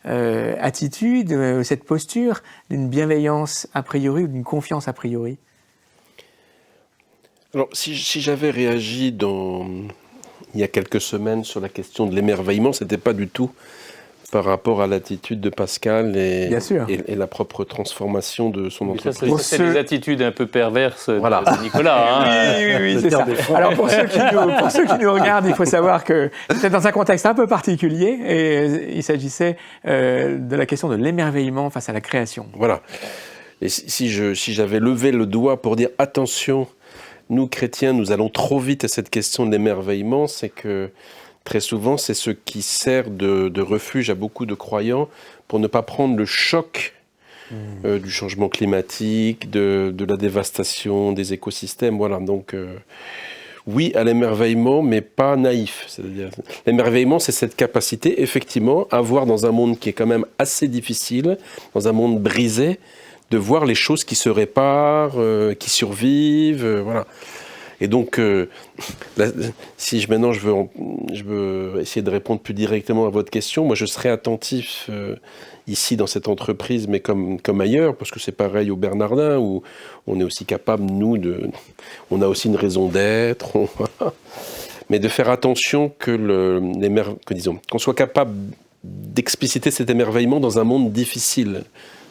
attitude, cette posture d'une bienveillance a priori ou d'une confiance a priori? Alors, si j'avais réagi il y a quelques semaines sur la question de l'émerveillement, c'était pas du tout par rapport à l'attitude de Pascal et la propre transformation de son entreprise. C'est des attitudes un peu perverses de Nicolas. Oui, c'est ça. Alors pour ceux qui nous regardent, il faut savoir que c'était dans un contexte un peu particulier et il s'agissait de la question de l'émerveillement face à la création. Voilà. Et si j'avais levé le doigt pour dire attention, nous chrétiens, nous allons trop vite à cette question de l'émerveillement, c'est que très souvent, c'est ce qui sert de refuge à beaucoup de croyants pour ne pas prendre le choc du changement climatique, de la dévastation des écosystèmes. Voilà, donc oui à l'émerveillement, mais pas naïf. C'est-à-dire, l'émerveillement, c'est cette capacité, effectivement, à voir dans un monde qui est quand même assez difficile, dans un monde brisé, de voir les choses qui se réparent, qui survivent, voilà. Et donc, si maintenant je veux essayer de répondre plus directement à votre question, moi je serais attentif ici dans cette entreprise, mais comme ailleurs, parce que c'est pareil au Bernardin, où on est aussi capable, nous, on a aussi une raison d'être, mais de faire attention qu'on soit capable d'expliciter cet émerveillement dans un monde difficile.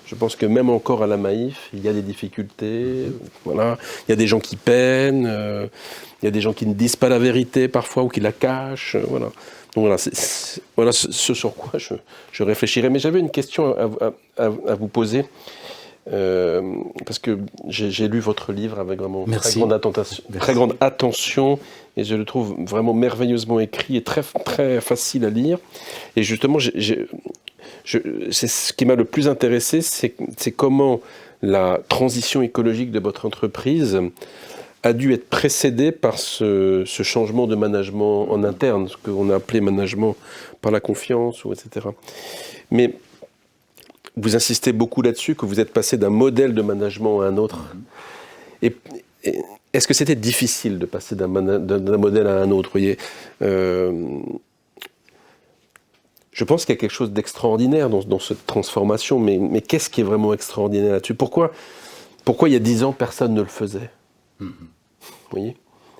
Je pense que même encore à la Maïf, il y a des difficultés, voilà. Il y a des gens qui peinent, il y a des gens qui ne disent pas la vérité parfois ou qui la cachent, voilà. Donc voilà, ce sur quoi je réfléchirais. Mais j'avais une question à vous poser, parce que j'ai lu votre livre avec vraiment très grande attention, et je le trouve vraiment merveilleusement écrit et très, très facile à lire. Et justement, c'est ce qui m'a le plus intéressé, c'est comment la transition écologique de votre entreprise a dû être précédée par ce changement de management en interne, ce qu'on a appelé management par la confiance, etc. Mais vous insistez beaucoup là-dessus, que vous êtes passé d'un modèle de management à un autre. Et est-ce que c'était difficile de passer d'un modèle à un autre, voyez je pense qu'il y a quelque chose d'extraordinaire dans cette transformation, mais qu'est-ce qui est vraiment extraordinaire là-dessus ? Pourquoi il y a 10 ans, personne ne le faisait ? Vous voyez ?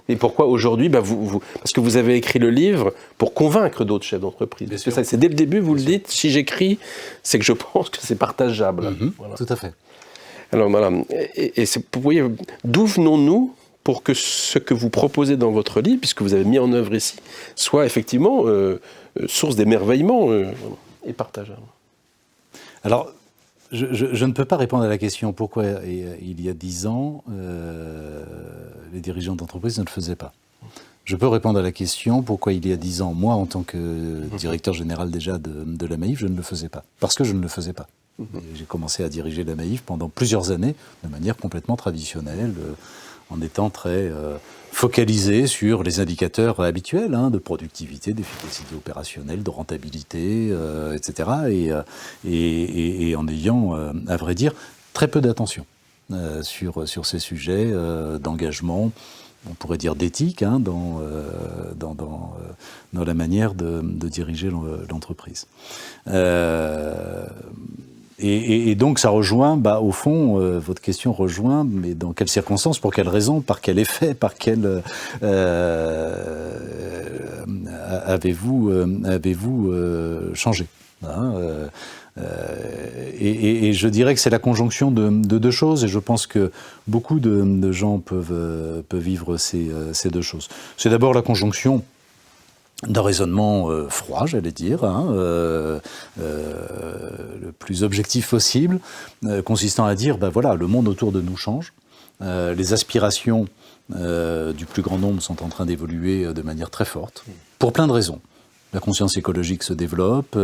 Et pourquoi aujourd'hui, parce que vous avez écrit le livre pour convaincre d'autres chefs d'entreprise. Parce que c'est dès le début, vous le dites, si j'écris, c'est que je pense que c'est partageable. Voilà. Tout à fait. Alors voilà, vous voyez, d'où venons-nous pour que ce que vous proposez dans votre livre, puisque vous avez mis en œuvre ici, soit effectivement source d'émerveillement et partageable. Alors, je ne peux pas répondre à la question pourquoi il y a 10 ans, les dirigeants d'entreprise ne le faisaient pas. Je peux répondre à la question pourquoi il y a 10 ans, moi en tant que directeur général déjà de la Maïf, je ne le faisais pas. Parce que je ne le faisais pas. J'ai commencé à diriger la Maïf pendant plusieurs années de manière complètement traditionnelle, en étant très focalisé sur les indicateurs habituels de productivité, d'efficacité opérationnelle, de rentabilité, etc. Et en ayant, à vrai dire, très peu d'attention sur ces sujets d'engagement, on pourrait dire d'éthique, dans la manière de diriger l'entreprise. Et donc ça rejoint, au fond, votre question rejoint, mais dans quelles circonstances, pour quelles raisons, par quel effet, par quel avez-vous changé et je dirais que c'est la conjonction de deux choses, et je pense que beaucoup de gens peuvent vivre ces deux choses. C'est d'abord la conjonction d'un raisonnement froid, j'allais dire, le plus objectif possible, consistant à dire, voilà, le monde autour de nous change, les aspirations du plus grand nombre sont en train d'évoluer de manière très forte, pour plein de raisons. La conscience écologique se développe,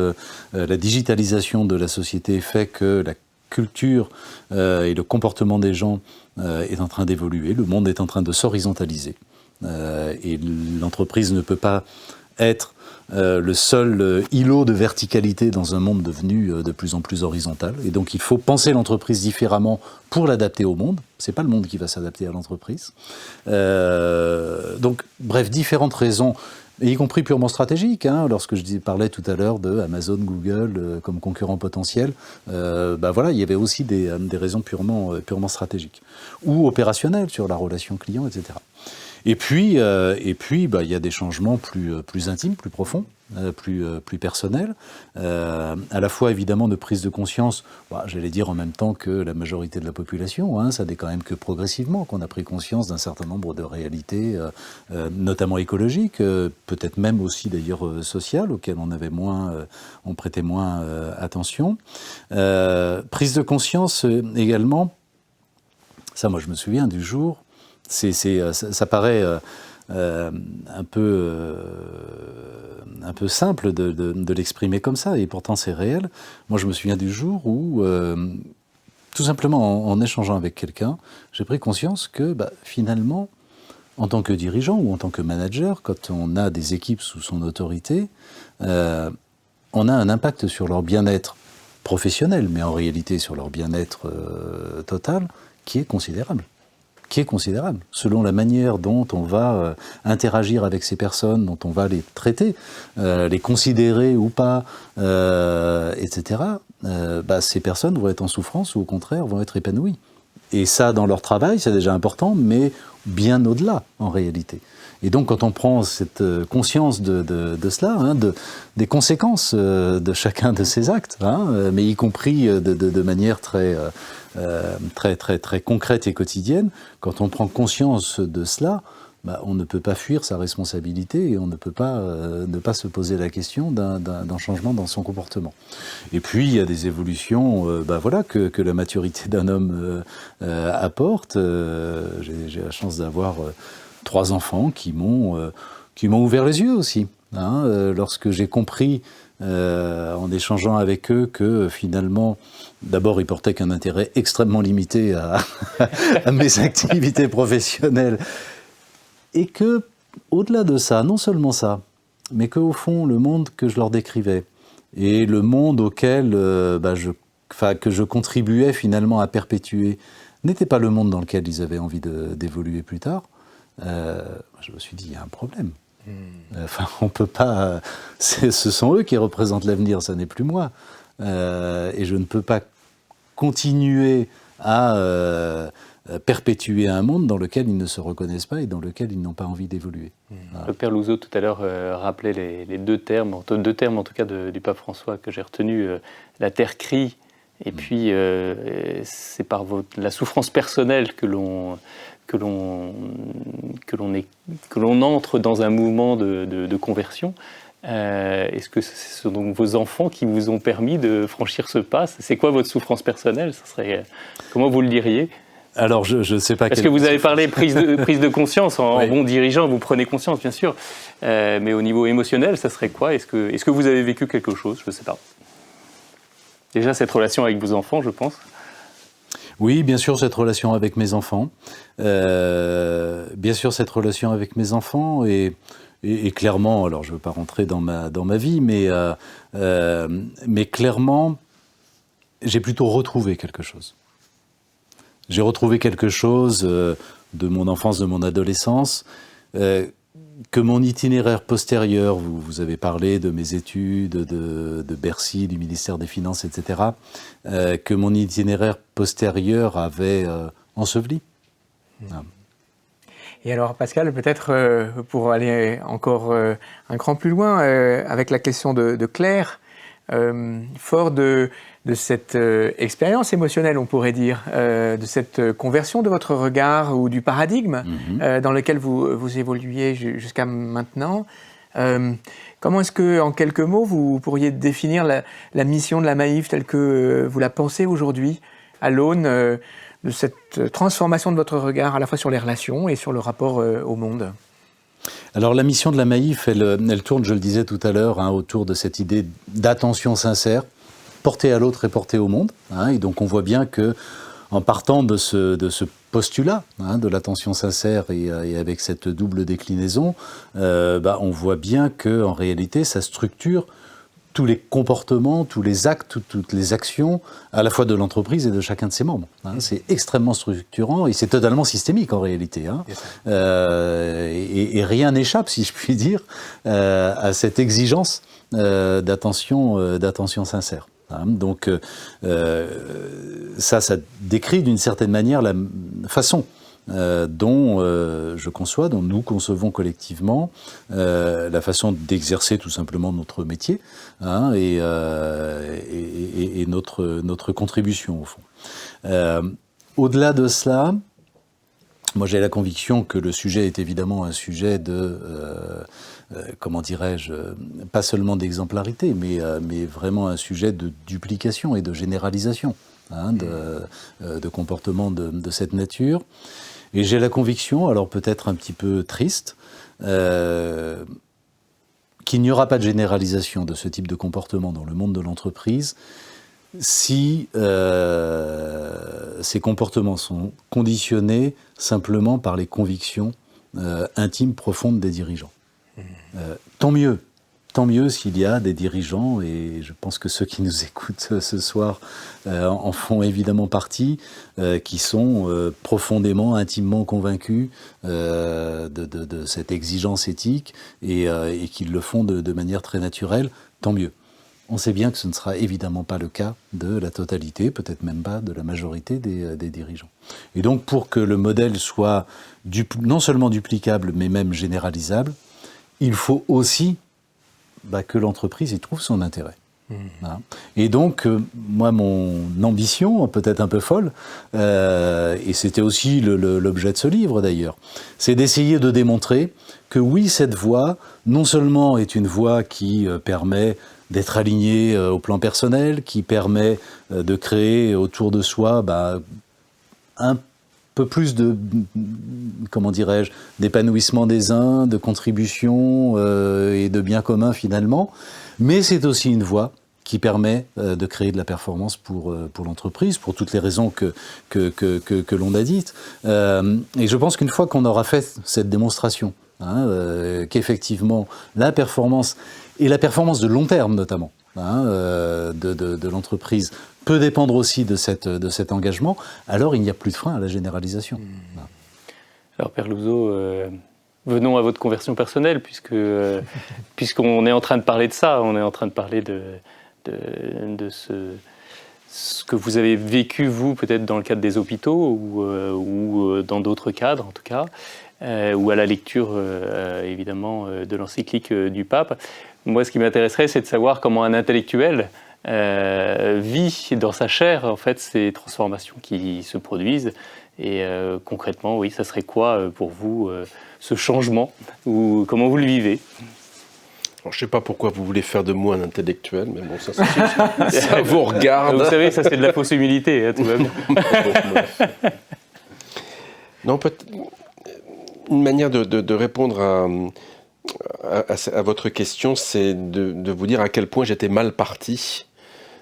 la digitalisation de la société fait que la culture et le comportement des gens est en train d'évoluer, le monde est en train de s'horizontaliser, et l'entreprise ne peut pas être le seul îlot de verticalité dans un monde devenu de plus en plus horizontal. Et donc il faut penser l'entreprise différemment pour l'adapter au monde. Ce n'est pas le monde qui va s'adapter à l'entreprise. Donc bref, différentes raisons, y compris purement stratégiques. Lorsque je parlais tout à l'heure de Amazon, Google comme concurrents potentiels, voilà, il y avait aussi des raisons purement stratégiques ou opérationnelles sur la relation client, etc. Et puis, il y a des changements plus intimes, plus profonds, plus personnels, à la fois évidemment de prise de conscience, j'allais dire en même temps que la majorité de la population, ça n'est quand même que progressivement qu'on a pris conscience d'un certain nombre de réalités, notamment écologiques, peut-être même aussi d'ailleurs sociales, auxquelles on prêtait moins attention. Prise de conscience également, ça moi je me souviens du jour, ça paraît un peu simple de l'exprimer comme ça, et pourtant c'est réel. Moi, je me souviens du jour où, tout simplement en échangeant avec quelqu'un, j'ai pris conscience que finalement, en tant que dirigeant ou en tant que manager, quand on a des équipes sous son autorité, on a un impact sur leur bien-être professionnel, mais en réalité sur leur bien-être total, qui est considérable. qui est considérable, selon la manière dont on va interagir avec ces personnes, dont on va les traiter, les considérer ou pas, etc., ces personnes vont être en souffrance ou au contraire vont être épanouies. Et ça, dans leur travail, c'est déjà important, mais bien au-delà, en réalité. Et donc, quand on prend cette conscience de cela, des conséquences de chacun de ces actes, mais y compris de manière très concrète et quotidienne, quand on prend conscience de cela, on ne peut pas fuir sa responsabilité et on ne peut pas ne pas se poser la question d'un changement dans son comportement. Et puis, il y a des évolutions que la maturité d'un homme apporte. J'ai la chance d'avoir 3 enfants qui m'ont ouvert les yeux aussi. Lorsque j'ai compris, en échangeant avec eux, que finalement, d'abord, ils portaient qu'un intérêt extrêmement limité à mes activités professionnelles, et que, au-delà de ça, non seulement ça, mais qu'au fond, le monde que je leur décrivais, et le monde auquel que je contribuais finalement à perpétuer, n'était pas le monde dans lequel ils avaient envie d'évoluer plus tard, je me suis dit, il y a un problème. On peut pas... ce sont eux qui représentent l'avenir, ça n'est plus moi. Et je ne peux pas continuer à perpétuer un monde dans lequel ils ne se reconnaissent pas et dans lequel ils n'ont pas envie d'évoluer. Le père Louzot, tout à l'heure, rappelait les deux termes en tout cas du pape François que j'ai retenu, la terre crie, et puis c'est par la souffrance personnelle que l'on entre dans un mouvement de conversion. Est-ce que ce sont donc vos enfants qui vous ont permis de franchir ce pas? C'est quoi votre souffrance personnelle? Comment vous le diriez? Alors, je ne sais pas... Parce que vous avez parlé prise de conscience. En bon dirigeant, vous prenez conscience, bien sûr. Mais au niveau émotionnel, ça serait quoi? Est-ce que vous avez vécu quelque chose? Je ne sais pas. Déjà, cette relation avec vos enfants, je pense. Oui, bien sûr, cette relation avec mes enfants. Et clairement, alors je ne veux pas rentrer dans ma vie, mais clairement, j'ai plutôt retrouvé quelque chose. J'ai retrouvé quelque chose de mon enfance, de mon adolescence, que mon itinéraire postérieur, vous avez parlé de mes études, de Bercy, du ministère des Finances, etc., que mon itinéraire postérieur avait enseveli. Et alors Pascal, peut-être pour aller encore un cran plus loin, avec la question de Claire, fort de cette expérience émotionnelle, on pourrait dire, de cette conversion de votre regard ou du paradigme dans lequel vous évoluiez jusqu'à maintenant, comment est-ce que, en quelques mots, vous pourriez définir la mission de la Maïf telle que vous la pensez aujourd'hui, à l'aune de cette transformation de votre regard à la fois sur les relations et sur le rapport au monde? Alors la mission de la Maïf, elle tourne, je le disais tout à l'heure, autour de cette idée d'attention sincère, portée à l'autre et portée au monde. Et donc on voit bien que, en partant de ce postulat de l'attention sincère et avec cette double déclinaison, on voit bien que en réalité ça structure tous les comportements, tous les actes, toutes les actions, à la fois de l'entreprise et de chacun de ses membres. C'est extrêmement structurant et c'est totalement systémique en réalité. Et rien n'échappe, si je puis dire, à cette exigence d'attention sincère. Donc ça décrit d'une certaine manière la façon dont je conçois, dont nous concevons collectivement la façon d'exercer tout simplement notre métier et notre contribution au fond. Au-delà de cela, moi j'ai la conviction que le sujet est évidemment un sujet de, comment dirais-je, pas seulement d'exemplarité, mais vraiment un sujet de duplication et de généralisation de comportements de cette nature. Et j'ai la conviction, alors peut-être un petit peu triste, qu'il n'y aura pas de généralisation de ce type de comportement dans le monde de l'entreprise si ces comportements sont conditionnés simplement par les convictions intimes, profondes des dirigeants. Tant mieux tant mieux s'il y a des dirigeants, et je pense que ceux qui nous écoutent ce soir en font évidemment partie, qui sont profondément, intimement convaincus de cette exigence éthique et qui le font de manière très naturelle, tant mieux. On sait bien que ce ne sera évidemment pas le cas de la totalité, peut-être même pas de la majorité des dirigeants. Et donc pour que le modèle soit non seulement duplicable, mais même généralisable, il faut aussi que l'entreprise y trouve son intérêt. Voilà. Et donc, moi, mon ambition, peut-être un peu folle, et c'était aussi l'objet de ce livre d'ailleurs, c'est d'essayer de démontrer que oui, cette voie, non seulement est une voie qui permet d'être aligné au plan personnel, qui permet de créer autour de soi un peu plus de, comment dirais-je, d'épanouissement des uns, de contribution et de bien commun finalement, mais c'est aussi une voie qui permet de créer de la performance pour l'entreprise, pour toutes les raisons que l'on a dites. Et je pense qu'une fois qu'on aura fait cette démonstration, qu'effectivement la performance, et la performance de long terme notamment, de l'entreprise, peut dépendre aussi de cet engagement, alors il n'y a plus de frein à la généralisation. Alors Père Louzot, venons à votre conversion personnelle, puisqu'on est en train de parler de ça, on est en train de parler de ce que vous avez vécu, vous, peut-être dans le cadre des hôpitaux ou dans d'autres cadres, en tout cas, ou à la lecture, évidemment, de l'encyclique du pape. Moi, ce qui m'intéresserait, c'est de savoir comment un intellectuel vit dans sa chair, en fait, ces transformations qui se produisent. Et concrètement, oui, ça serait quoi pour vous, ce changement, ou comment vous le vivez ? Alors, je ne sais pas pourquoi vous voulez faire de moi un intellectuel, mais bon, ça vous regarde. Vous savez, ça c'est de la fausse humilité, tout va bien. Non, une manière de répondre à votre question, c'est de vous dire à quel point j'étais mal parti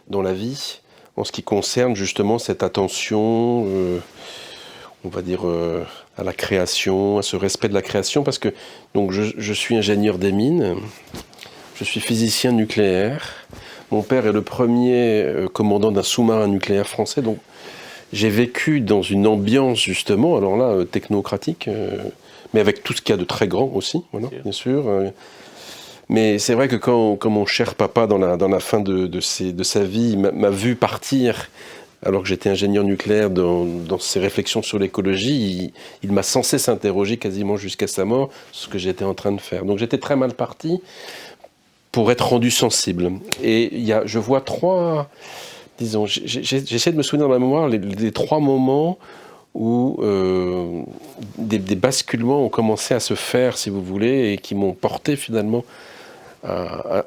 dans la vie, en ce qui concerne justement cette attention, on va dire, à la création, à ce respect de la création, parce que donc, je suis ingénieur des mines, je suis physicien nucléaire, mon père est le premier commandant d'un sous-marin nucléaire français, donc j'ai vécu dans une ambiance justement, alors là, technocratique, mais avec tout ce qu'il y a de très grand aussi, voilà, bien sûr. Mais c'est vrai que quand mon cher papa, dans la fin de sa vie, m'a vu partir, alors que j'étais ingénieur nucléaire dans ses réflexions sur l'écologie, il m'a sans cesse interrogé quasiment jusqu'à sa mort sur ce que j'étais en train de faire. Donc j'étais très mal parti pour être rendu sensible. Et je vois trois, disons, j'essaie de me souvenir dans ma mémoire les trois moments où des basculements ont commencé à se faire, si vous voulez, et qui m'ont porté finalement à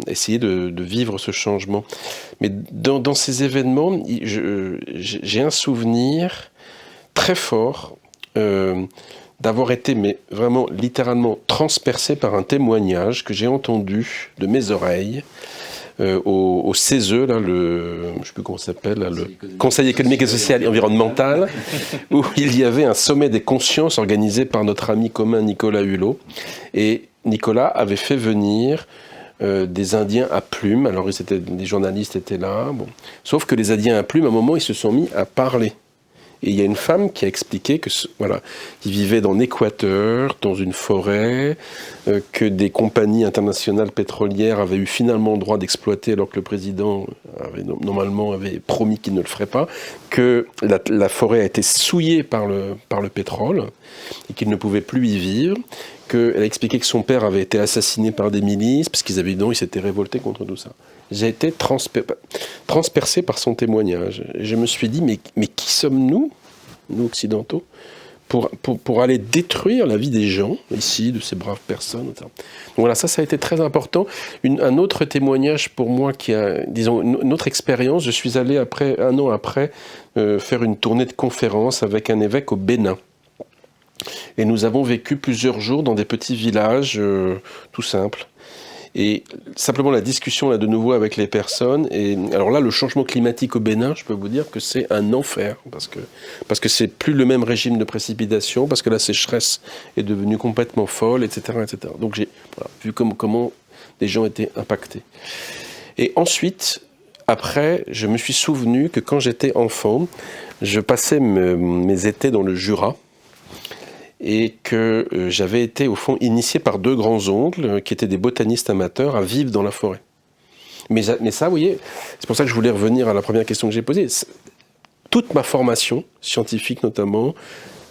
essayer de vivre ce changement. Mais dans ces événements, j'ai un souvenir très fort d'avoir été vraiment littéralement transpercé par un témoignage que j'ai entendu de mes oreilles au CESE, là, je ne sais plus comment ça s'appelle, là, le Conseil économique et social et environnemental, où il y avait un sommet des consciences organisé par notre ami commun Nicolas Hulot. Et Nicolas avait fait venir des Indiens à plumes. Alors les journalistes étaient là. Bon. Sauf que les Indiens à plumes, à un moment, ils se sont mis à parler. Et il y a une femme qui a expliqué que, voilà, qu'ils vivaient dans l'Équateur, dans une forêt, que des compagnies internationales pétrolières avaient eu finalement le droit d'exploiter alors que le président normalement avait promis qu'il ne le ferait pas, que la forêt a été souillée par le pétrole et qu'il ne pouvait plus y vivre. Elle a expliqué que son père avait été assassiné par des milices parce qu'ils s'étaient révoltés contre tout ça. J'ai été transpercé par son témoignage. Et je me suis dit, mais qui sommes-nous, nous occidentaux, pour aller détruire la vie des gens, ici, de ces braves personnes. Donc voilà, ça a été très important. Un autre témoignage pour moi disons, une autre expérience, je suis allé un an après, faire une tournée de conférences avec un évêque au Bénin. Et nous avons vécu plusieurs jours dans des petits villages tout simples. Et simplement la discussion là de nouveau avec les personnes. Et alors là, le changement climatique au Bénin, je peux vous dire que c'est un enfer parce que c'est plus le même régime de précipitation, parce que la sécheresse est devenue complètement folle, etc., etc. Donc j'ai vu comment des gens étaient impactés. Et ensuite, après, je me suis souvenu que quand j'étais enfant, je passais mes étés dans le Jura et que j'avais été au fond initié par 2 grands-oncles qui étaient des botanistes amateurs à vivre dans la forêt. Mais ça, vous voyez, c'est pour ça que je voulais revenir à la première question que j'ai posée. Toute ma formation, scientifique notamment,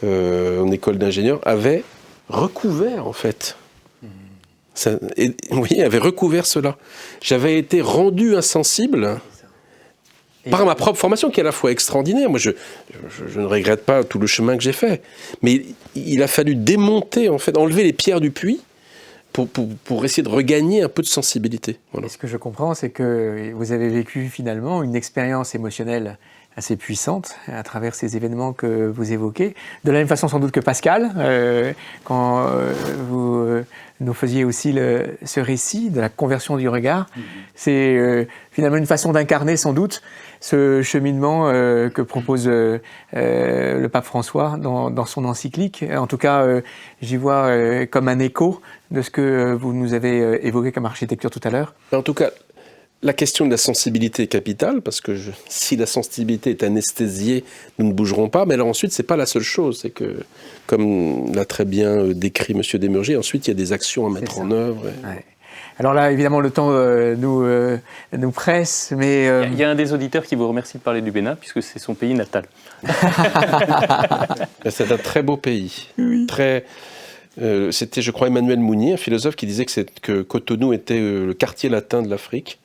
en école d'ingénieur, avait recouvert en fait. Vous voyez, avait recouvert cela. J'avais été rendu insensible par ma propre formation, qui est à la fois extraordinaire. Moi, je ne regrette pas tout le chemin que j'ai fait. Mais il a fallu démonter, en fait, enlever les pierres du puits pour essayer de regagner un peu de sensibilité. Voilà. Ce que je comprends, c'est que vous avez vécu finalement une expérience émotionnelle assez puissante à travers ces événements que vous évoquez. De la même façon sans doute que Pascal, quand vous nous faisiez aussi ce récit de la conversion du regard. C'est finalement une façon d'incarner sans doute ce cheminement que propose le pape François dans son encyclique. En tout cas, j'y vois comme un écho de ce que vous nous avez évoqué comme architecture tout à l'heure. En tout cas, la question de la sensibilité est capitale, parce que si la sensibilité est anesthésiée, nous ne bougerons pas. Mais alors ensuite, c'est pas la seule chose. C'est que, comme l'a très bien décrit M. Desmurgier, ensuite, il y a des actions à mettre en œuvre. Ouais. Alors là, évidemment, le temps nous presse, mais... Il y a un des auditeurs qui vous remercie de parler du Bénin, puisque c'est son pays natal. C'est un très beau pays. Oui. C'était, je crois, Emmanuel Mounier, un philosophe, qui disait que Cotonou était le quartier latin de l'Afrique.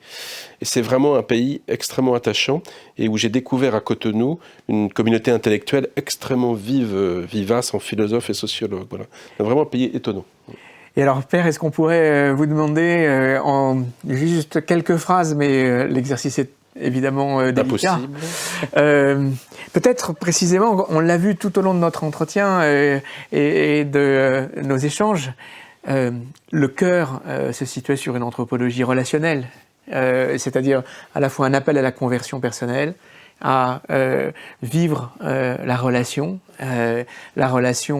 Et c'est vraiment un pays extrêmement attachant, et où j'ai découvert à Cotonou une communauté intellectuelle extrêmement vivace en philosophes et sociologues. Voilà. Vraiment un pays étonnant. Et alors, Père, est-ce qu'on pourrait vous demander en juste quelques phrases, mais l'exercice est évidemment délicat. Peut-être précisément, on l'a vu tout au long de notre entretien et de nos échanges, le cœur se situait sur une anthropologie relationnelle, c'est-à-dire à la fois un appel à la conversion personnelle, à vivre la relation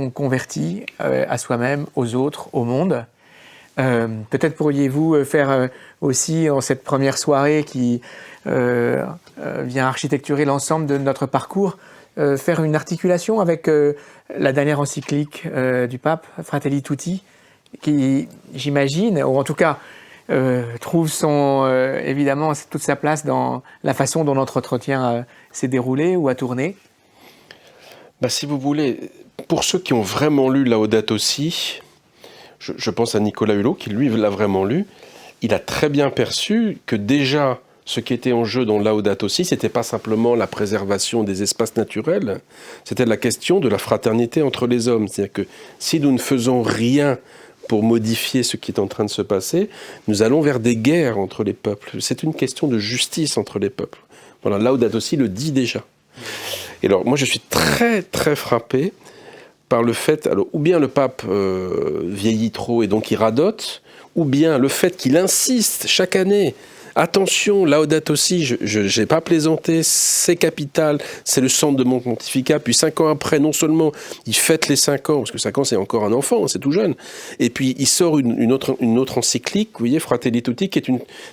convertie à soi-même, aux autres, au monde. Peut-être pourriez-vous faire aussi, en cette première soirée qui vient architecturer l'ensemble de notre parcours, faire une articulation avec la dernière encyclique du pape, Fratelli Tutti, qui, j'imagine, ou en tout cas trouve évidemment toute sa place dans la façon dont notre entretien s'est déroulé ou a tourné. Si vous voulez, pour ceux qui ont vraiment lu Laudato Si, je pense à Nicolas Hulot, qui lui l'a vraiment lu, il a très bien perçu que déjà, ce qui était en jeu dans Laudato Si, c'était pas simplement la préservation des espaces naturels, c'était la question de la fraternité entre les hommes. C'est-à-dire que si nous ne faisons rien pour modifier ce qui est en train de se passer, nous allons vers des guerres entre les peuples. C'est une question de justice entre les peuples. Voilà, Laudato Si le dit déjà. Et alors, moi, je suis très, très frappé par le fait, alors, ou bien le pape vieillit trop et donc il radote, ou bien le fait qu'il insiste chaque année. Attention, Laudato Si, je n'ai pas plaisanté, c'est capital, c'est le centre de mon pontificat. Puis 5 ans après, non seulement il fête les 5 ans, parce que 5 ans c'est encore un enfant, c'est tout jeune, et puis il sort une autre encyclique, vous voyez, Fratelli Tutti,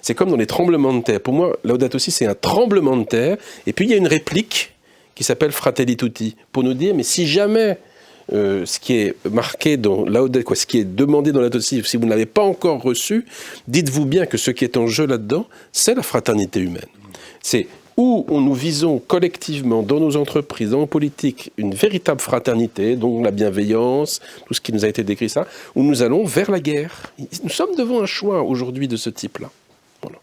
c'est comme dans les tremblements de terre. Pour moi, Laudato Si, c'est un tremblement de terre, et puis il y a une réplique qui s'appelle Fratelli Tutti, pour nous dire, mais si jamais ce qui est marqué dans ce qui est demandé dans Laudato Si, si vous ne l'avez pas encore reçu, dites-vous bien que ce qui est en jeu là-dedans, c'est la fraternité humaine. C'est où nous visons collectivement, dans nos entreprises, dans nos politiques, une véritable fraternité, donc la bienveillance, tout ce qui nous a été décrit, ça, où nous allons vers la guerre. Nous sommes devant un choix aujourd'hui de ce type-là. Voilà.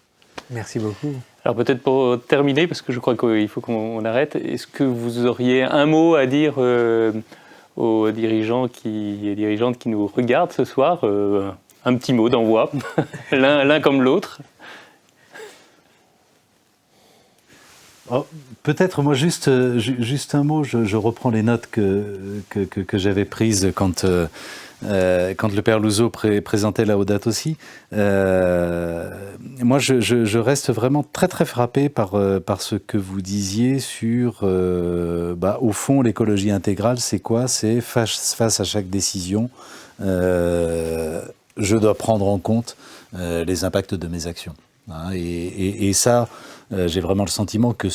Merci beaucoup. Alors peut-être pour terminer, parce que je crois qu'il faut qu'on arrête, est-ce que vous auriez un mot à dire aux dirigeants et dirigeantes qui nous regardent ce soir, un petit mot d'envoi, l'un comme l'autre. Oh, peut-être moi juste un mot, je reprends les notes que j'avais prises quand le père Louzot présentait Laudato Si. Moi je reste vraiment très très frappé par ce que vous disiez sur au fond l'écologie intégrale, c'est quoi? C'est face à chaque décision je dois prendre en compte les impacts de mes actions. Hein, et ça, j'ai vraiment le sentiment que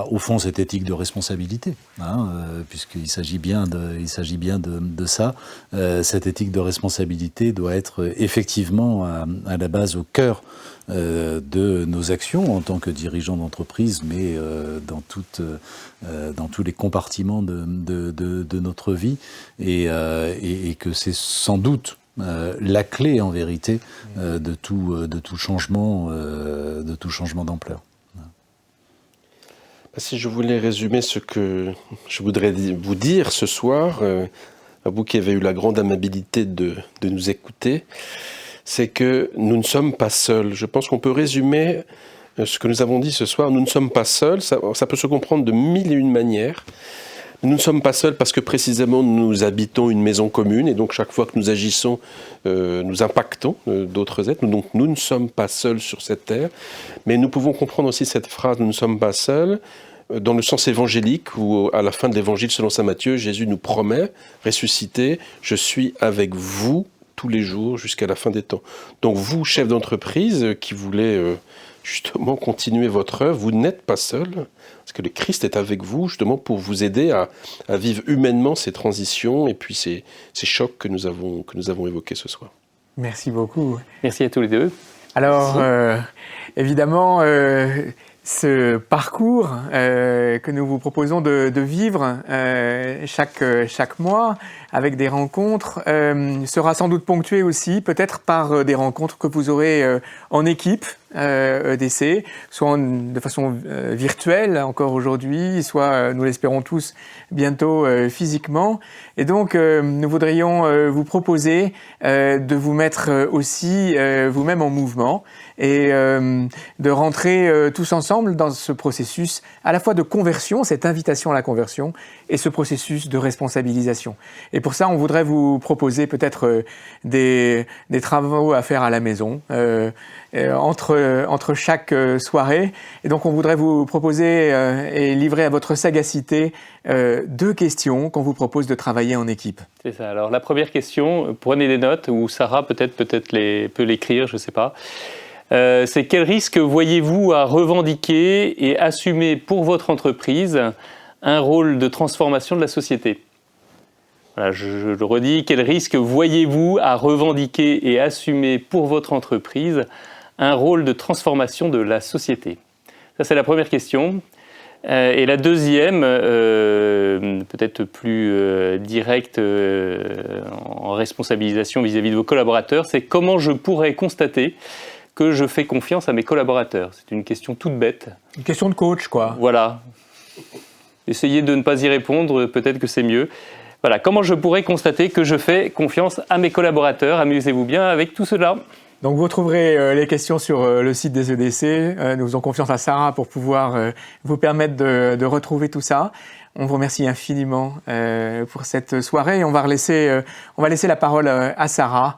au fond, cette éthique de responsabilité, hein, puisqu'il s'agit bien de ça, cette éthique de responsabilité doit être effectivement à la base, au cœur de nos actions en tant que dirigeants d'entreprise, mais dans tous les compartiments de notre vie, et que c'est sans doute la clé en vérité de tout changement d'ampleur. Si je voulais résumer ce que je voudrais vous dire ce soir, à vous qui avez eu la grande amabilité de nous écouter, c'est que nous ne sommes pas seuls. Je pense qu'on peut résumer ce que nous avons dit ce soir. Nous ne sommes pas seuls, ça peut se comprendre de mille et une manières. Nous ne sommes pas seuls parce que précisément nous habitons une maison commune et donc chaque fois que nous agissons, nous impactons d'autres êtres. Donc nous ne sommes pas seuls sur cette terre, mais nous pouvons comprendre aussi cette phrase « nous ne sommes pas seuls » dans le sens évangélique où à la fin de l'évangile selon saint Matthieu, Jésus nous promet, ressuscité, « je suis avec vous tous les jours jusqu'à la fin des temps ». Donc vous, chef d'entreprise qui voulez justement continuer votre œuvre, vous n'êtes pas seul. Parce que le Christ est avec vous, justement, pour vous aider à vivre humainement ces transitions et puis ces chocs que nous avons évoqués ce soir. Merci beaucoup. Merci à tous les deux. Alors, évidemment, ce parcours que nous vous proposons de vivre chaque mois avec des rencontres sera sans doute ponctué aussi peut-être par des rencontres que vous aurez en équipe EDC, soit de façon virtuelle encore aujourd'hui, soit nous l'espérons tous bientôt physiquement. Et donc nous voudrions vous proposer de vous mettre aussi vous-même en mouvement et de rentrer tous ensemble dans ce processus à la fois de conversion, cette invitation à la conversion, et ce processus de responsabilisation. Et pour ça, on voudrait vous proposer peut-être des travaux à faire à la maison entre chaque soirée. Et donc, on voudrait vous proposer et livrer à votre sagacité 2 questions qu'on vous propose de travailler en équipe. C'est ça. Alors, la première question, prenez des notes, ou Sarah peut-être peut l'écrire, je ne sais pas. C'est quel risque voyez-vous à revendiquer et assumer pour votre entreprise un rôle de transformation de la société ? Voilà, je le redis, quel risque voyez-vous à revendiquer et assumer pour votre entreprise un rôle de transformation de la société ? Ça, c'est la première question. Et la deuxième, peut-être plus directe en responsabilisation vis-à-vis de vos collaborateurs, c'est comment je pourrais constater que je fais confiance à mes collaborateurs. C'est une question toute bête. Une question de coach, quoi. Voilà. Essayez de ne pas y répondre, peut-être que c'est mieux. Voilà, comment je pourrais constater que je fais confiance à mes collaborateurs ? Amusez-vous bien avec tout cela. Donc vous trouverez les questions sur le site des EDC. Nous faisons confiance à Sarah pour pouvoir vous permettre de retrouver tout ça. On vous remercie infiniment pour cette soirée et on va laisser la parole à Sarah.